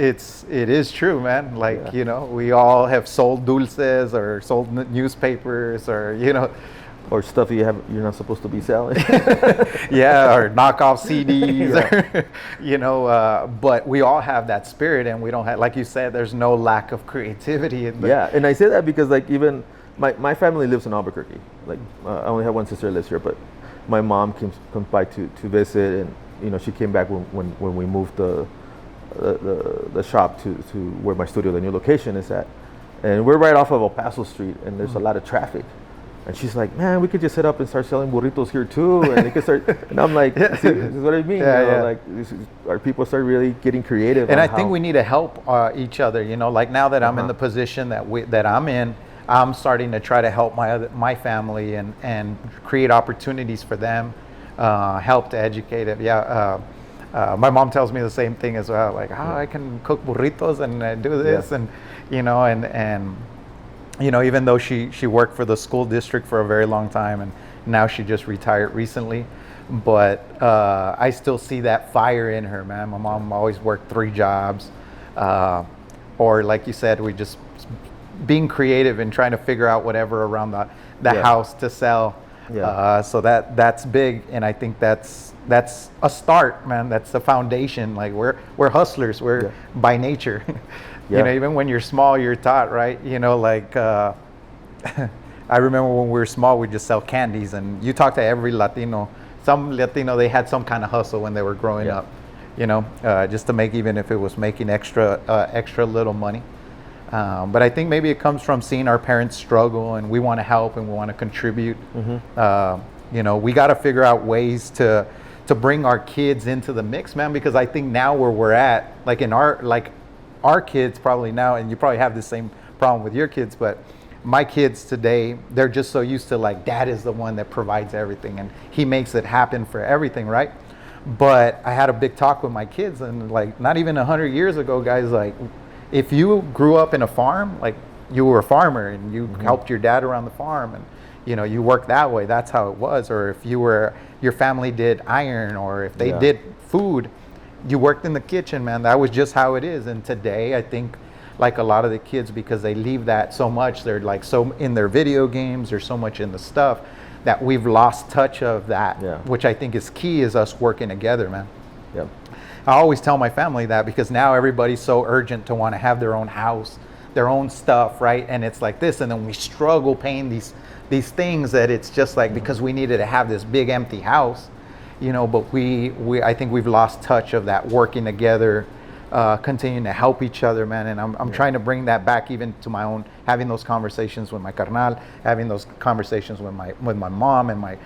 is true, man. Like, we all have sold dulces or sold newspapers or, or stuff you're not supposed to be selling. Or knockoff CDs, or, but we all have that spirit, and we don't have, like you said, there's no lack of creativity. And I say that because, like, even my family lives in Albuquerque. Like, I only have one sister that lives here, but my mom comes by to visit, and she came back when we moved the shop to where my studio, the new location, is at, and we're right off of El Paso Street, and there's a lot of traffic. And she's like, man, we could just set up and start selling burritos here too, and they could start. And I'm like, this is what I mean. Like, our people start really getting creative. And I think we need to help each other. Like, now that I'm in the position that I'm in, I'm starting to try to help my family and create opportunities for them, help to educate it. My mom tells me the same thing as well. Like, I can cook burritos and do this, and even though she worked for the school district for a very long time, and now she just retired recently, but I still see that fire in her, man. My mom always worked 3 jobs, or like you said, we just being creative and trying to figure out whatever around the house to sell. So that's big, and I think that's that's a start, man. That's the foundation. Like we're hustlers. We're by nature. You know, even when you're small, you're taught, right? You know, like I remember when we were small, we'd just sell candies, and you talk to every Latino. Some Latino, they had some kind of hustle when they were growing up. You know, just to make, even if it was making extra little money. But I think maybe it comes from seeing our parents struggle, and we want to help and we want to contribute. You know, we got to figure out ways to bring our kids into the mix, man, because I think now where we're at, like in our kids probably now, and you probably have the same problem with your kids, but my kids today, they're just so used to like dad is the one that provides everything and he makes it happen for everything, right? But I had a big talk with my kids, and like not even 100 years ago, guys, like if you grew up in a farm, like you were a farmer and you helped your dad around the farm, and you know, you worked that way, that's how it was. Or if your family did iron, or if they did food, you worked in the kitchen, man. That was just how it is. And today, I think like a lot of the kids, because they leave that so much, they're like so in their video games, or so much in the stuff, that we've lost touch of that, which I think is key, is us working together, man. I always tell my family that, because now everybody's so urgent to want to have their own house, their own stuff, right? And it's like this, and then we struggle paying these things, that it's just like, because we needed to have this big empty house, you know, but I think we've lost touch of that working together, continuing to help each other, man. And I'm trying to bring that back even to my own, having those conversations with my carnal, having those conversations with my mom, and my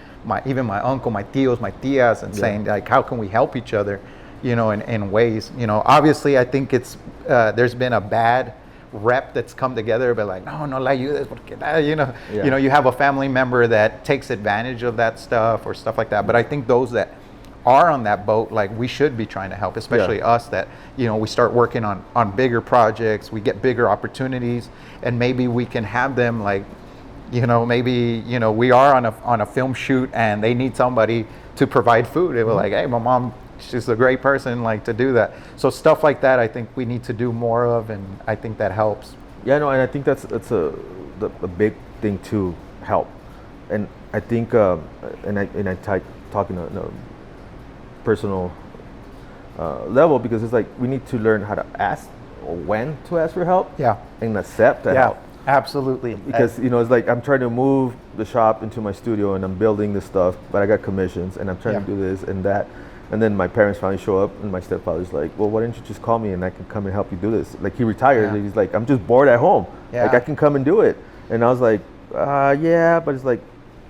even my uncle, my tios, my tias, and saying like, how can we help each other, you know, in ways, you know. Obviously I think it's there's been a bad rep that's come together, but like, no le ayudes porque that, you know. You know, you have a family member that takes advantage of that stuff or stuff like that. But I think those that are on that boat, like we should be trying to help, especially us, that, you know, we start working on bigger projects, we get bigger opportunities, and maybe we can have them like, you know, maybe, you know, we are on a film shoot and they need somebody to provide food. They were like, hey, my mom, she's a great person, like, to do that. So stuff like that, I think we need to do more of, and I think that helps. Yeah, no, and I think that's a big thing to help. And I think, and I talk in a personal level, because it's like we need to learn how to ask, or when to ask for help. And accept that help. Absolutely. Because, you know, it's like I'm trying to move the shop into my studio, and I'm building this stuff, but I got commissions, and I'm trying to do this and that. And then my parents finally show up, and my stepfather's like, well, why didn't you just call me and I can come and help you do this? Like, he retired, and he's like, I'm just bored at home. Like, I can come and do it. And I was like, yeah, but it's like,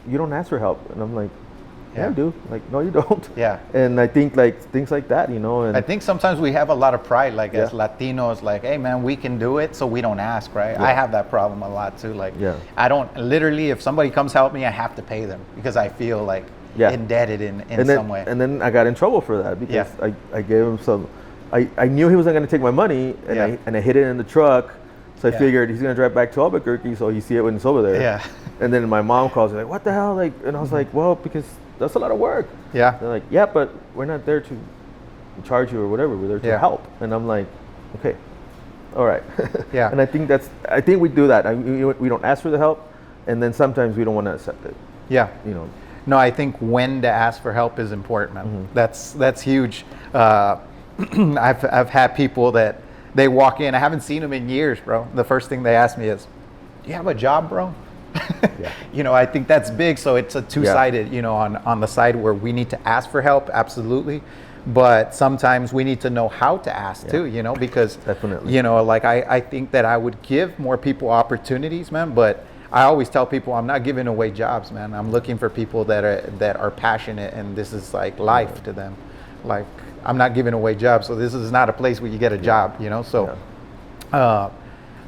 you don't ask for help. And I'm like, yeah, I do. Like, no, you don't. And I think like things like that, you know. And I think sometimes we have a lot of pride, like as Latinos, like, hey man, we can do it, so we don't ask, right? I have that problem a lot too. Like, I don't, literally, if somebody comes help me, I have to pay them, because I feel like indebted in some way. And then I got in trouble for that, because I gave him some, I knew he wasn't going to take my money, and I hid it in the truck. So I figured he's going to drive back to Albuquerque, so he see it when it's over there. And then my mom calls me like, what the hell? Like, and I was like, well, because that's a lot of work. They're like, yeah, but we're not there to charge you or whatever. We're there to help. And I'm like, okay, all right. And I think we do that. We don't ask for the help, and then sometimes we don't want to accept it. You know. No, I think when to ask for help is important, man. That's huge. I've had people that they walk in. I haven't seen them in years, bro. The first thing they ask me is, "Do you have a job, bro?" You know, I think that's big. So it's a two-sided. You know, on the side where we need to ask for help, absolutely, but sometimes we need to know how to ask too. You know, because you know, like I think that I would give more people opportunities, man, but I always tell people I'm not giving away jobs, man. I'm looking for people that are passionate, and this is like life to them. Like, I'm not giving away jobs, so this is not a place where you get a job, you know. So,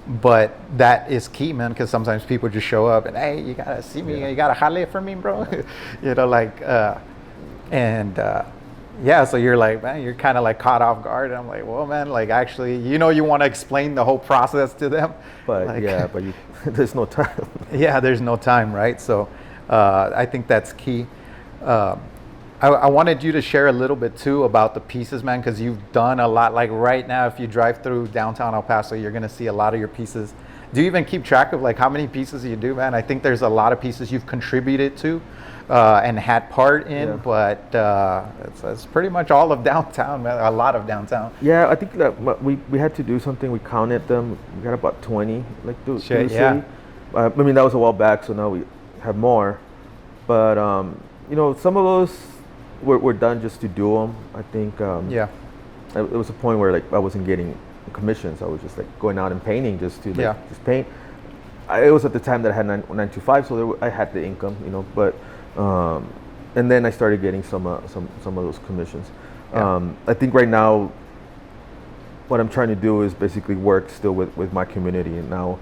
but that is key, man, because sometimes people just show up and, hey, you gotta see me, you gotta jale for me, bro. You know, like, so you're like, man, you're kind of like caught off guard. And I'm like, well, man, like, actually, you know, you want to explain the whole process to them, but like, but there's no time. There's no time, right? So I think that's key. I wanted you to share a little bit too about the pieces, man, because you've done a lot. Like right now, if you drive through downtown El Paso, you're gonna see a lot of your pieces Do you even keep track of like how many pieces you do, man? I think there's a lot of pieces you've contributed to and had part in, Yeah. but it's pretty much all of downtown, man. A lot of downtown. Yeah, I think that we had to do something. We counted them. We got about 20, like through Shit, the yeah. city. I mean, that was a while back, so now we have more. But you know, some of those were done just to do them. I think. Yeah. It was a point where like I wasn't getting commissions. I was just like going out and painting just to like, just paint. It was at the time that I had 9 to 5, so I had the income, you know. But and then I started getting some of those commissions. Yeah. I think right now, what I'm trying to do is basically work still with my community. And now,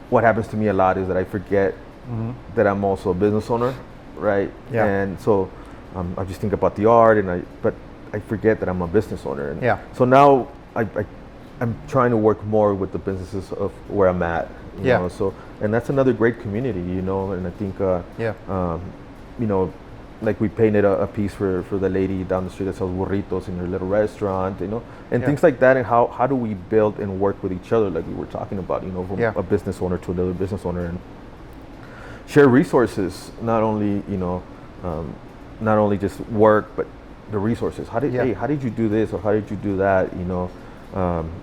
what happens to me a lot is that I forget that I'm also a business owner, right? Yeah. And so I just think about the art, but I forget that I'm a business owner. And Yeah. so now I'm trying to work more with the businesses of where I'm at. You Yeah. know? So, and that's another great community, you know. And I think, you know, like we painted a piece for the lady down the street that sells burritos in her little restaurant, you know, and things like that. And how do we build and work with each other, like we were talking about, you know, from a business owner to another business owner, and share resources. Not only, you know, not only just work, but the resources. How did you do this, or how did you do that? You know,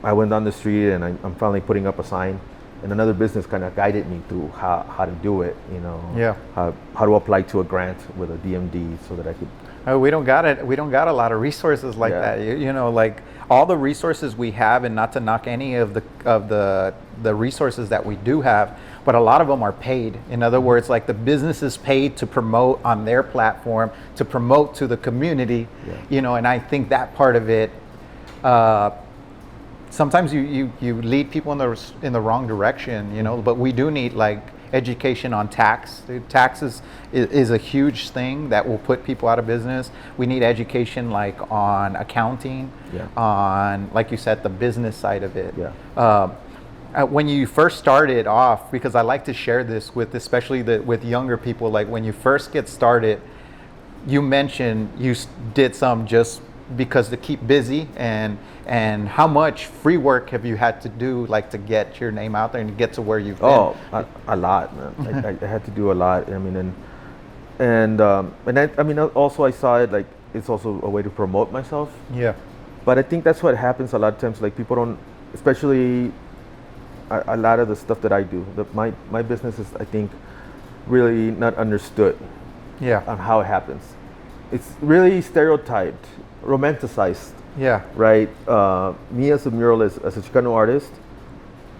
I went down the street and I'm finally putting up a sign, and another business kind of guided me through how to do it. You know, how to apply to a grant with a DMD so that I could. We don't got it. We don't got a lot of resources like that. You know, like all the resources we have, and not to knock any of the resources that we do have, but a lot of them are paid. In other words, like the business is paid to promote on their platform, to promote to the community. You know, and I think that part of it. Sometimes you lead people in the wrong direction. You know, but we do need like education on tax. Taxes is a huge thing that will put people out of business. We need education like on accounting, on, like you said, the business side of it. When you first started off, because I like to share this with especially with younger people, like when you first get started, you mentioned you did some just because to keep busy, and how much free work have you had to do, like to get your name out there and get to where you've been? Oh, a lot, man. I had to do a lot. I mean, and I mean, also I saw it like it's also a way to promote myself. Yeah. But I think that's what happens a lot of times. Like people don't, especially a lot of the stuff that I do. My business is, I think, really not understood. On how it happens. It's really stereotyped, romanticized. Right. Me as a muralist, as a Chicano artist,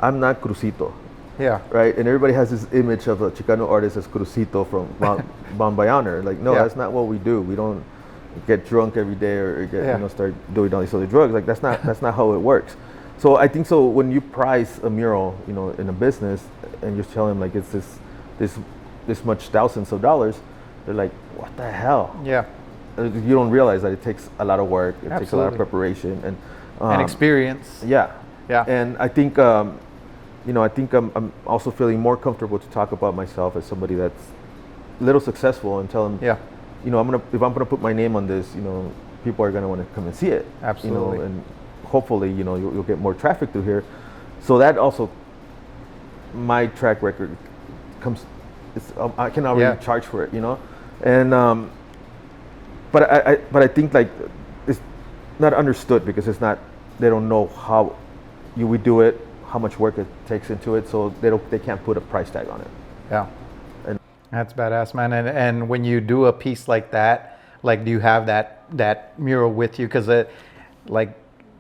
I'm not Crucito. Right. And everybody has this image of a Chicano artist as Crucito from Bound by Honor. Like, no, that's not what we do. We don't get drunk every day or get, you know, start doing all these other drugs. Like that's not how it works. So I think so when you price a mural, you know, in a business, and you're telling them like it's this much thousands of dollars, they're like, what the hell? You don't realize that it takes a lot of work. It takes a lot of preparation and experience. And I think, you know, I think I'm also feeling more comfortable to talk about myself as somebody that's a little successful, and tell them, you know, if I'm gonna put my name on this, you know, people are gonna want to come and see it. You know, and hopefully, you know, you'll get more traffic through here. So that also, my track record comes. I cannot really charge for it, you know, and. But I think like it's not understood because it's not, they don't know how we do it, how much work it takes into it, so they can't put a price tag on it. And that's badass, man. And when you do a piece like that, like do you have that mural with you? Because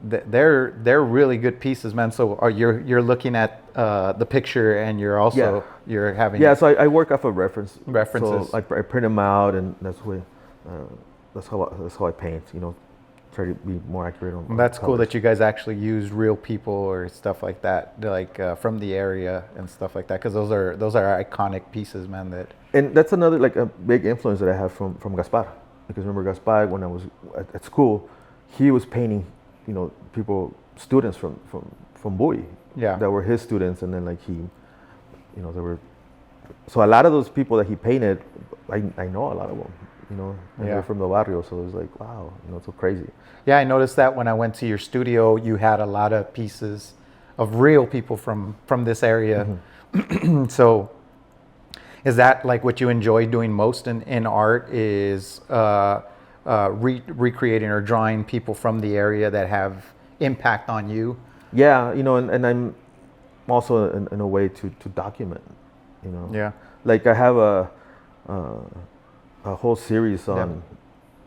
they're really good pieces, man. So you're looking at the picture, and you're also you're having so I work off of references. So I print them out, and that's how I paint, you know, try to be more accurate on that's cool colors. that you guys actually use real people or stuff like that, like from the area and stuff like that, because those are iconic pieces, man. And that's another like a big influence that I have from Gaspar, because remember Gaspar, when I was at school, he was painting, you know, students from Bowie that were his students, and then like he, you know, there were, so a lot of those people that he painted, I know a lot of them. You know, and they're from the barrio, so it was like, wow, you know, it's so crazy. Yeah, I noticed that when I went to your studio, you had a lot of pieces of real people from this area. So is that like what you enjoy doing most in art, is recreating or drawing people from the area that have impact on you? Yeah, and I'm also in a way to document, Yeah. like I have a whole series on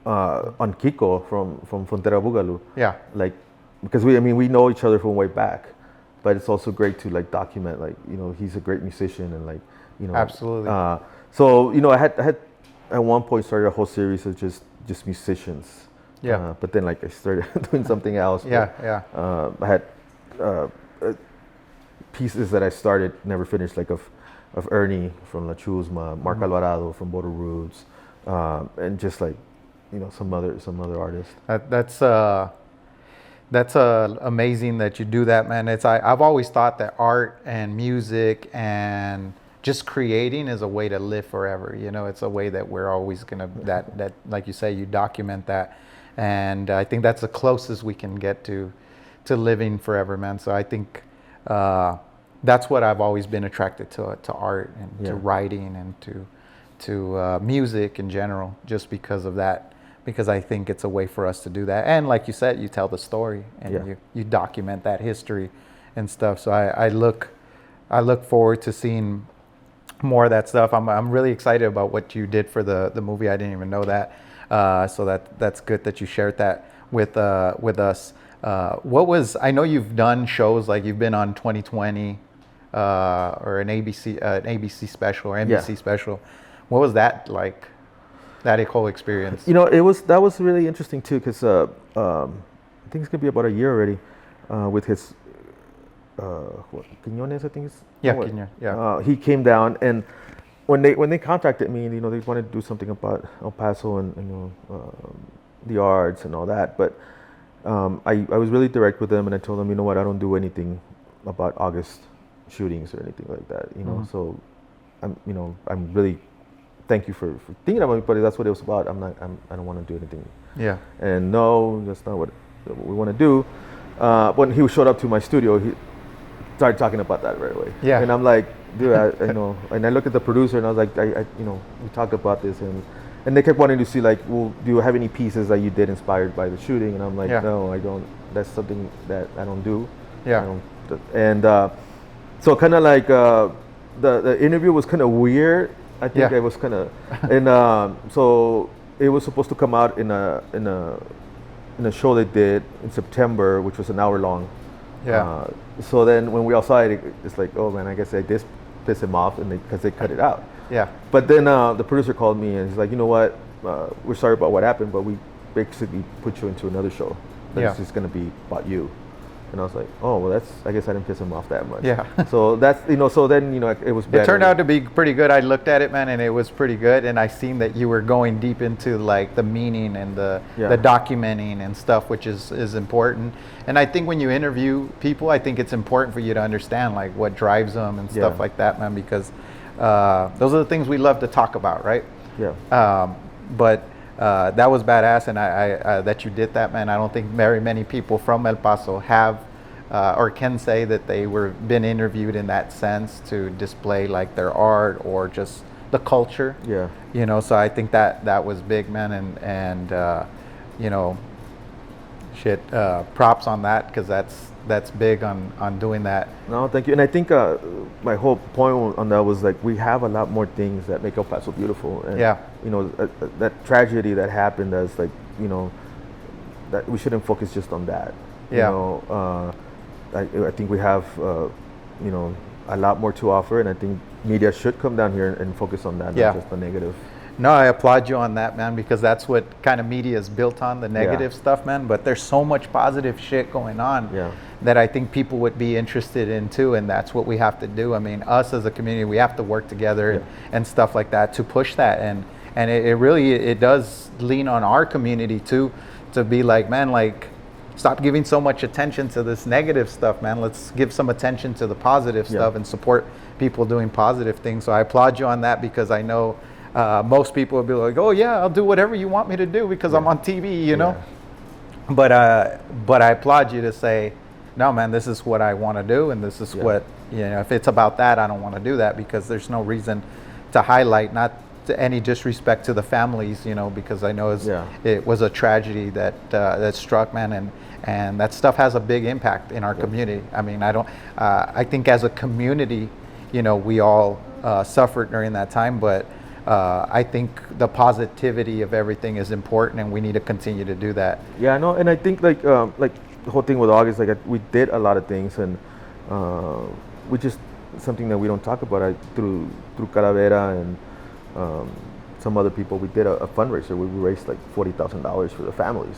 Kiko from Frontera Bugalu. Yeah. Like, because we know each other from way back, but it's also great to like document, like, he's a great musician, and like, Absolutely. So I had at one point started a whole series of just musicians. Yeah. But then like I started doing something else. Yeah. I had pieces that I started, never finished, like of Ernie from La Chusma, Mark Alvarado from Border Roots, and just like, some other artists. That's amazing that you do that, man. I've always thought that art and music and just creating is a way to live forever. It's a way that we're always gonna, that like you say, you document that, and I think that's the closest we can get to living forever, man. So I think that's what I've always been attracted to art and to writing and to music in general, just because of that. Because I think it's a way for us to do that, and like you said, you tell the story and you document that history and stuff. So I look forward to seeing more of that stuff. I'm really excited about what you did for the movie. I didn't even know that, so that's good that you shared that with us. I know you've done shows, like you've been on 2020 or an ABC special or NBC special. What was that like? That whole experience. That was really interesting too, because I think it's gonna be about a year already, with his Quiñones, I think it's Quiñones. Yeah. He came down, and when they contacted me, they wanted to do something about El Paso and the arts and all that, but I was really direct with them, and I told them, you know what, I don't do anything about August shootings or anything like that, So I'm really, thank you for thinking about me, but that's what it was about. I don't want to do anything. Yeah. And no, that's not what we want to do. When he showed up to my studio, he started talking about that right away. Yeah. And I'm like, dude, I know. And I looked at the producer, and I was like, we talked about this, and they kept wanting to see, like, well, do you have any pieces that you did inspired by the shooting? And I'm like, no, I don't. That's something that I don't do. Yeah. So kind of like the interview was kind of weird. I think I was kind of, and so it was supposed to come out in a show they did in September, which was an hour long. Yeah. So then when we all saw it, it's like, oh man, I guess I did piss him off, and because they cut it out. Yeah. But then the producer called me, and he's like, you know what, we're sorry about what happened, but we basically put you into another show. It's just gonna be about you. And I was like, oh, well, I guess I didn't piss him off that much. Yeah. So that's, so then, it was better. It turned out to be pretty good. I looked at it, man, and it was pretty good. And I seen that you were going deep into like the meaning and the documenting and stuff, which is important. And I think when you interview people, I think it's important for you to understand like what drives them and stuff like that, man, because those are the things we love to talk about, right? Yeah. But that was badass, and I that you did that, man. I don't think very many people from El Paso have or can say that they been interviewed in that sense to display like their art or just the culture. Yeah. So I think that was big, man, and props on that, because that's big on doing that. No, thank you. And I think my whole point on that was like, we have a lot more things that make El Paso beautiful. And, that tragedy that happened, as like, that we shouldn't focus just on that. I think we have, a lot more to offer, and I think media should come down here and focus on that, not just the negative. No, I applaud you on that, man, because that's what kind of media is built on, the negative stuff, man. But there's so much positive shit going on that I think people would be interested in too, and that's what we have to do. I mean, us as a community, we have to work together and stuff like that to push that, and it really does lean on our community too, to be like, man, like, stop giving so much attention to this negative stuff, man. Let's give some attention to the positive stuff and support people doing positive things. So I applaud you on that, because I know most people will be like, oh yeah, I'll do whatever you want me to do because I'm on TV, But I applaud you to say, no, man, this is what I want to do, and this is what, if it's about that, I don't want to do that, because there's no reason to highlight, not to any disrespect to the families, because I know it was a tragedy that struck, man, and that stuff has a big impact in our community. I mean, I think as a community, we all suffered during that time, but I think the positivity of everything is important, and we need to continue to do that. Yeah, no, and I think like the whole thing with August, like we did a lot of things, and we just something that we don't talk about. Through Kalavera and some other people, we did a fundraiser. We raised like $40,000 for the families.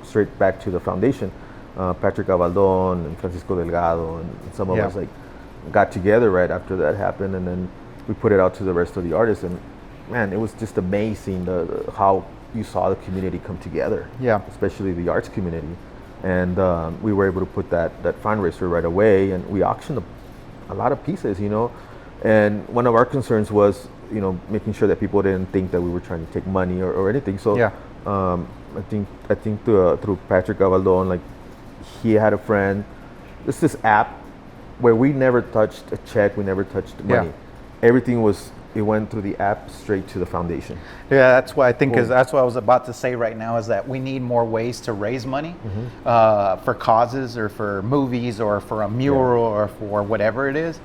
Straight back to the foundation. Patrick Abaldon and Francisco Delgado and some of us like got together right after that happened, and then we put it out to the rest of the artists, and man, it was just amazing how you saw the community come together. Yeah, especially the arts community, and we were able to put that fundraiser right away, and we auctioned a lot of pieces, and one of our concerns was making sure that people didn't think that we were trying to take money or anything. So I think through Patrick Avaldon, like he had a friend. There's this app where we never touched a check, we never touched money. Everything it went through the app straight to the foundation. Yeah, that's what I think that's what I was about to say right now, is that we need more ways to raise money for causes or for movies or for a mural or for whatever it is.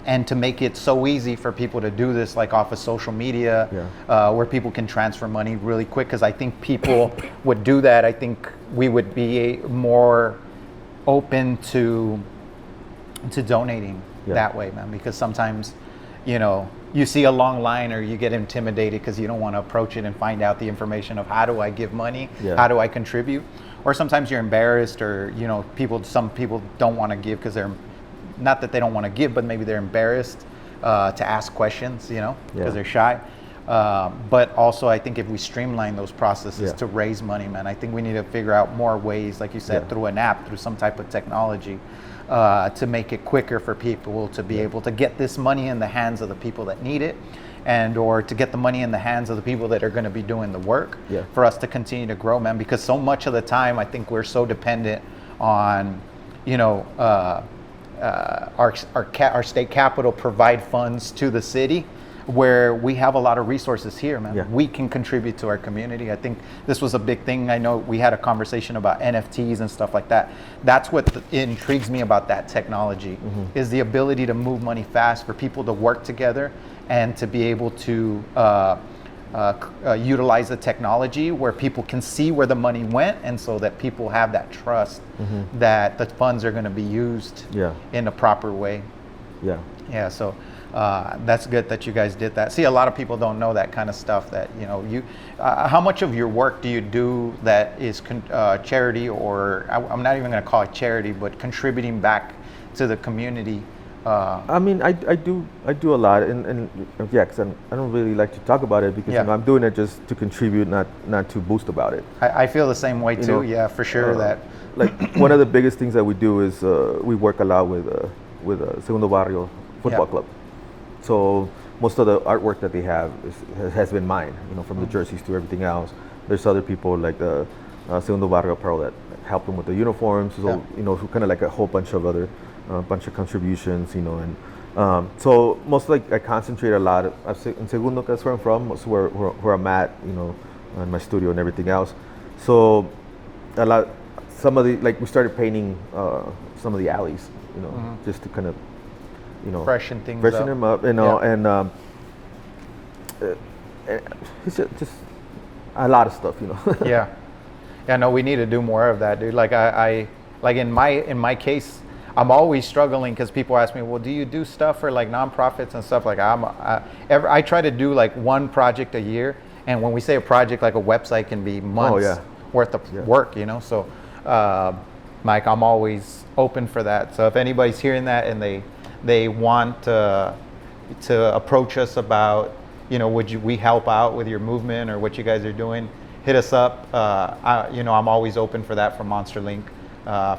And to make it so easy for people to do this, like off of social media, where people can transfer money really quick. Because I think people would do that. I think we would be more open to donating that way, man. Because sometimes, you see a long line, or you get intimidated because you don't want to approach it and find out the information of how do I give money, how do I contribute, or sometimes you're embarrassed, or some people don't want to give because they're not that they don't want to give, but maybe they're embarrassed to ask questions, because they're shy. But also, I think if we streamline those processes to raise money, man, I think we need to figure out more ways, like you said, through an app, through some type of technology, to make it quicker for people to be able to get this money in the hands of the people that need it, and or to get the money in the hands of the people that are going to be doing the work for us to continue to grow, man. Because so much of the time, I think we're so dependent on, our state capital provide funds to the city, where we have a lot of resources here, man. We can contribute to our community. I think this was a big thing. I know we had a conversation about NFTs and stuff like that. That's what intrigues me about that technology, is the ability to move money fast, for people to work together and to be able to utilize the technology where people can see where the money went, and so that people have that trust that the funds are going to be used in a proper way. So that's good that you guys did that. See, a lot of people don't know that kind of stuff, that how much of your work do you do that is charity, or I'm not even going to call it charity, but contributing back to the community? I mean, I do a lot, and because I don't really like to talk about it, because I'm doing it just to contribute, not to boast about it. I feel the same way too. For sure. That like one of the biggest things that we do is we work a lot with Segundo Barrio Football Club. So most of the artwork that they have has been mine, from the jerseys to everything else. There's other people like the Segundo Barrio Apparel that help them with the uniforms. So kind of like a whole bunch of other. Bunch of contributions, and so most I concentrate a lot in Segundo, that's where I'm from, most where I'm at, in my studio and everything else. So some of we started painting some of the alleys, just to kind of, freshen them up, and it's just a lot of stuff, No, we need to do more of that, dude. Like I in my case, I'm always struggling, because people ask me, well, do you do stuff for like nonprofits and stuff? Like I try to do like one project a year, and when we say a project, like a website can be months worth of work, So, Mike, I'm always open for that. So if anybody's hearing that and they want to approach us about, would we help out with your movement or what you guys are doing, hit us up. I'm always open for that from MonsterLink.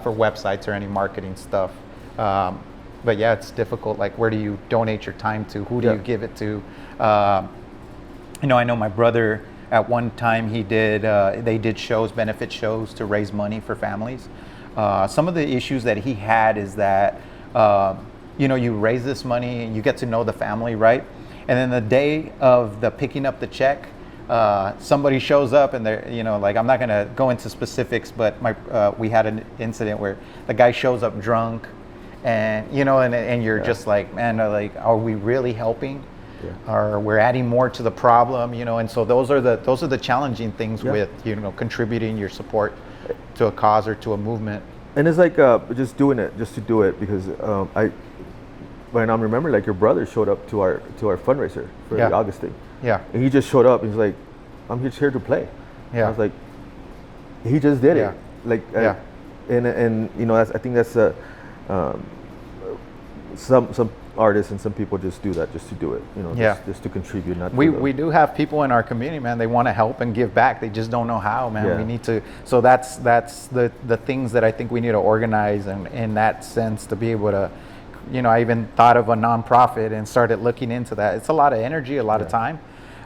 For websites or any marketing stuff. But it's difficult. Like, where do you donate your time to? Who do you give it to? I know my brother, at one time, they did shows, benefit shows, to raise money for families. some of the issues that he had is that, you raise this money and you get to know the family, right? And then the day of the picking up the check, somebody shows up and they're, like, I'm not gonna go into specifics, but we had an incident where the guy shows up drunk, and and you're just like, man, like, are we really helping? Or we're adding more to the problem, and so those are the challenging things with contributing your support to a cause or to a movement. And it's like just doing it just to do it, because when I remember, like, your brother showed up to our fundraiser for the August thing. Yeah. And he just showed up. He's like, I'm just here to play. Yeah. I was like, he just did it. Like, and I think that's some artists and some people just do that just to do it. Just to contribute. Not we do have people in our community, man. They want to help and give back. They just don't know how, man. We need to. So that's the things that I think we need to organize, and in that sense to be able to. I even thought of a nonprofit and started looking into that. It's a lot of energy, a lot of time,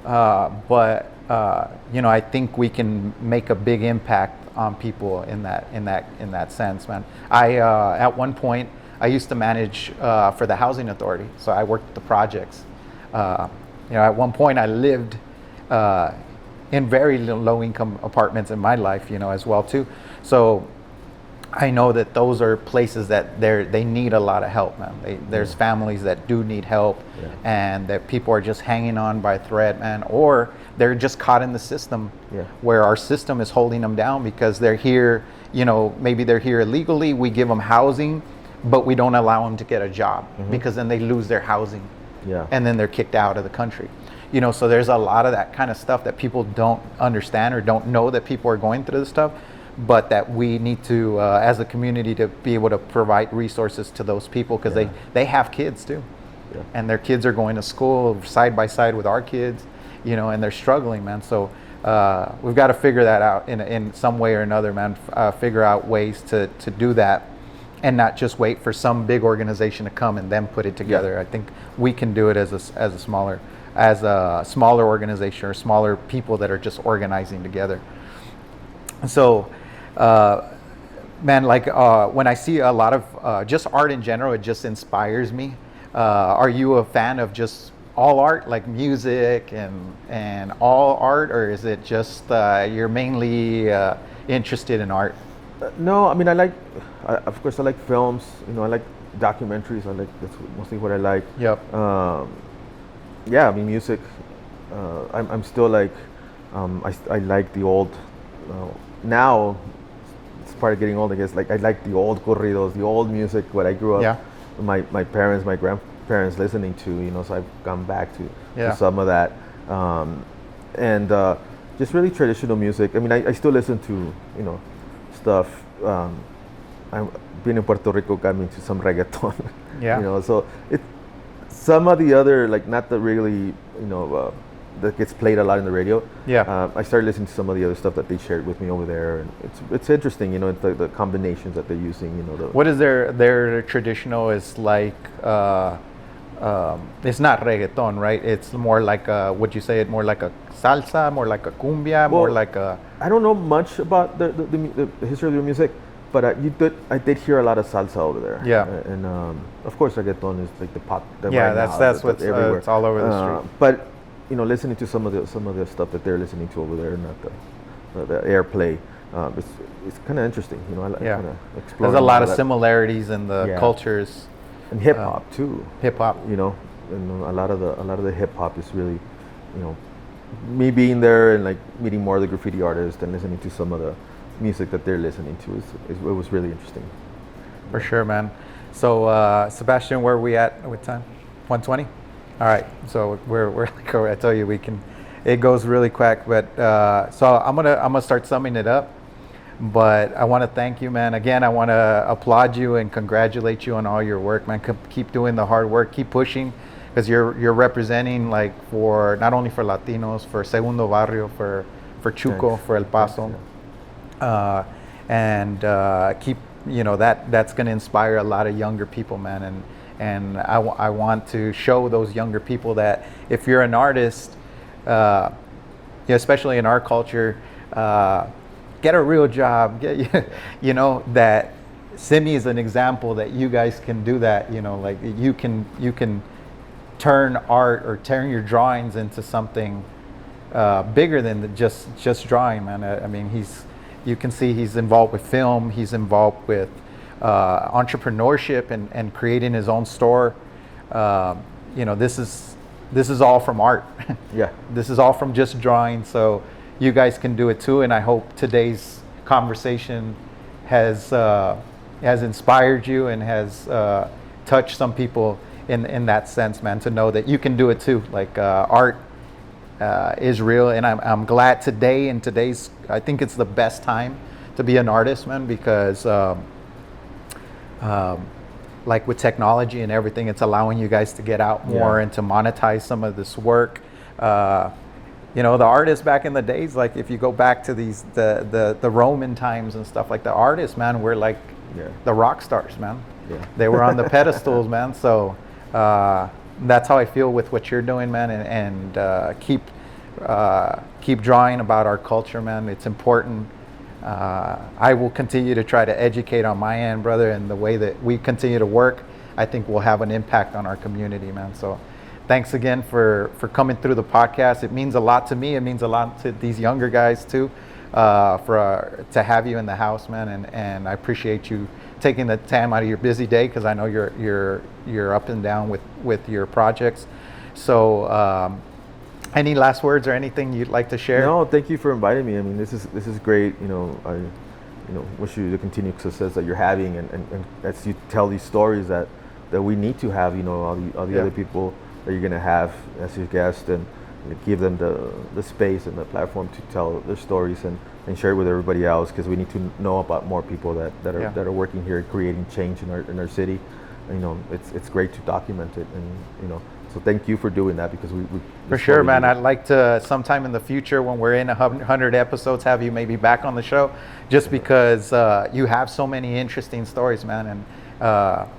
but I think we can make a big impact on people in that sense, man. I at one point I used to manage for the housing authority, so I worked the projects. At one point I lived in very low income apartments in my life, as well too. So I know that those are places that they need a lot of help, man. There's families that do need help, and that people are just hanging on by a thread, man, or they're just caught in the system where our system is holding them down because they're here, maybe they're here illegally. We give them housing, but we don't allow them to get a job because then they lose their housing, and then they're kicked out of the country. So there's a lot of that kind of stuff that people don't understand or don't know that people are going through this stuff. But that we need to, as a community, to be able to provide resources to those people, because they have kids too, and their kids are going to school side by side with our kids, and they're struggling, man. So we've got to figure that out in some way or another, man. Figure out ways to do that, and not just wait for some big organization to come and then put it together. I think we can do it as a smaller organization, or smaller people that are just organizing together. So. Man, like when I see a lot of just art in general, it just inspires me. Are you a fan of just all art, like music and all art, or is it just you're mainly interested in art? No, I mean, of course, I like films. I like documentaries. That's mostly what I like. Yep. I mean, music. I'm still like, I like the old. Now, it's part of getting old, I guess. Like, I like the old corridos, the old music, what I grew up. My parents, my grandparents listening to. So I've gone back to some of that, and just really traditional music. I mean, I still listen to stuff. Being in Puerto Rico got me into some reggaeton. So some of the other, like, not the really that gets played a lot in the radio. I started listening to some of the other stuff that they shared with me over there, and it's interesting, the combinations that they're using. What is their traditional is like? It's not reggaeton, right? It's more like would you say it more like a salsa, more like a cumbia, more like a? I don't know much about the history of their music, but I did hear a lot of salsa over there. And of course reggaeton is like the pop. That's what's everywhere. It's all over the street. But listening to some of the stuff that they're listening to over there, not the airplay, it's kind of interesting. I like kind of exploring. There's a lot of similarities in the cultures. And hip hop too. Hip hop. And a lot of the hip hop is really, me being there and like meeting more of the graffiti artists and listening to some of the music that they're listening to it was really interesting. For sure, man. So Sebastian, where are we at with time? 1:20. All right, so we're like, I tell you, it goes really quick, but so I'm gonna start summing it up, but I want to thank you, man. Again, I want to applaud you and congratulate you on all your work, man. Keep doing the hard work, keep pushing, because you're representing, like, for not only for Latinos, for Segundo Barrio, for Chuco, for El Paso, and keep, that's going to inspire a lot of younger people, man. And I want to show those younger people that if you're an artist, especially in our culture, get a real job. That Cimi is an example that you guys can do that. You know, like you can turn art or turn your drawings into something bigger than just drawing, man. I mean, you can see he's involved with film. He's involved with entrepreneurship and creating his own store. You know, this is all from art. Yeah. This is all from just drawing. So you guys can do it too. And I hope today's conversation has inspired you and has touched some people in that sense, man, to know that you can do it too. Like art is real, and I'm glad today, in today's, I think it's the best time to be an artist, man, because like with technology and everything, it's allowing you guys to get out more and to monetize some of this work. You know, the artists back in the days, like if you go back to the Roman times and stuff, like the artists, man, were like the rock stars, man. Yeah. They were on the pedestals, man. So that's how I feel with what you're doing, man, and keep drawing about our culture, man. It's important. I will continue to try to educate on my end, brother, and the way that we continue to work, I think will have an impact on our community, man. So thanks again for coming through the podcast. It means a lot to me. It means a lot to these younger guys too, to have you in the house, man. And I appreciate you taking the time out of your busy day, because I know you're up and down with your projects. So any last words or anything you'd like to share? No, thank you for inviting me. I mean, this is great. You know, I wish you the continued success that you're having, and as you tell these stories that we need to have, you know, all the other people that you're gonna have as your guest, and give them the space and the platform to tell their stories and share it with everybody else, because we need to know about more people that are working here, creating change in our city. And, you know, it's great to document it, and you know. So thank you for doing that, because we for sure, man. I'd like to sometime in the future, when we're in 100 episodes, have you maybe back on the show, just because you have so many interesting stories, man, and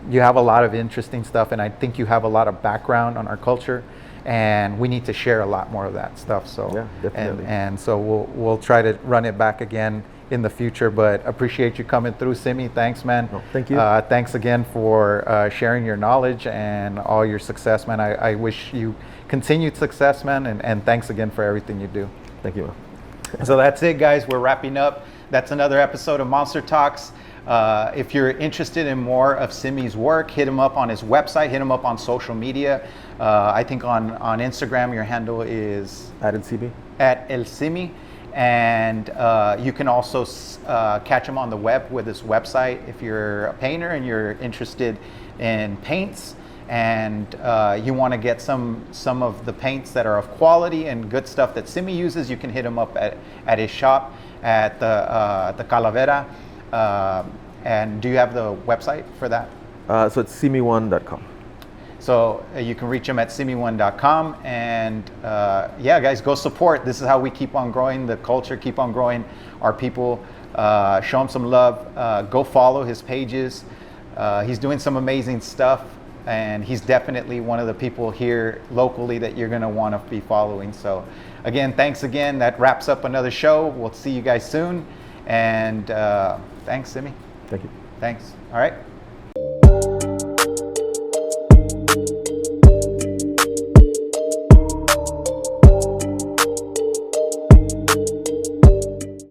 you have a lot of interesting stuff, and I think you have a lot of background on our culture, and we need to share a lot more of that stuff. So yeah, definitely. And so we'll try to run it back again in the future, but appreciate you coming through, Cimi. Thanks, man. No, thank you. Thanks again for sharing your knowledge and all your success, man. I wish you continued success, man, and thanks again for everything you do. Thank you, man. So that's it, guys. We're wrapping up. That's another episode of Monster Talks. If you're interested in more of Cimi's work, hit him up on his website, hit him up on social media. I think on Instagram, your handle is @ElCimi. @ElCimi. And you can also catch him on the web with his website if you're a painter and you're interested in paints, and you want to get some of the paints that are of quality and good stuff that Cimi uses. You can hit him up at his shop at the Kalavera. And do you have the website for that? So it's cimi1.com. So you can reach them at cimi1.com, and yeah, guys, go support. This is how we keep on growing the culture, keep on growing our people. Show him some love. Go follow his pages. He's doing some amazing stuff, and he's definitely one of the people here locally that you're going to want to be following. So again, thanks again. That wraps up another show. We'll see you guys soon, and thanks, Cimi. Thank you. Thanks. All right.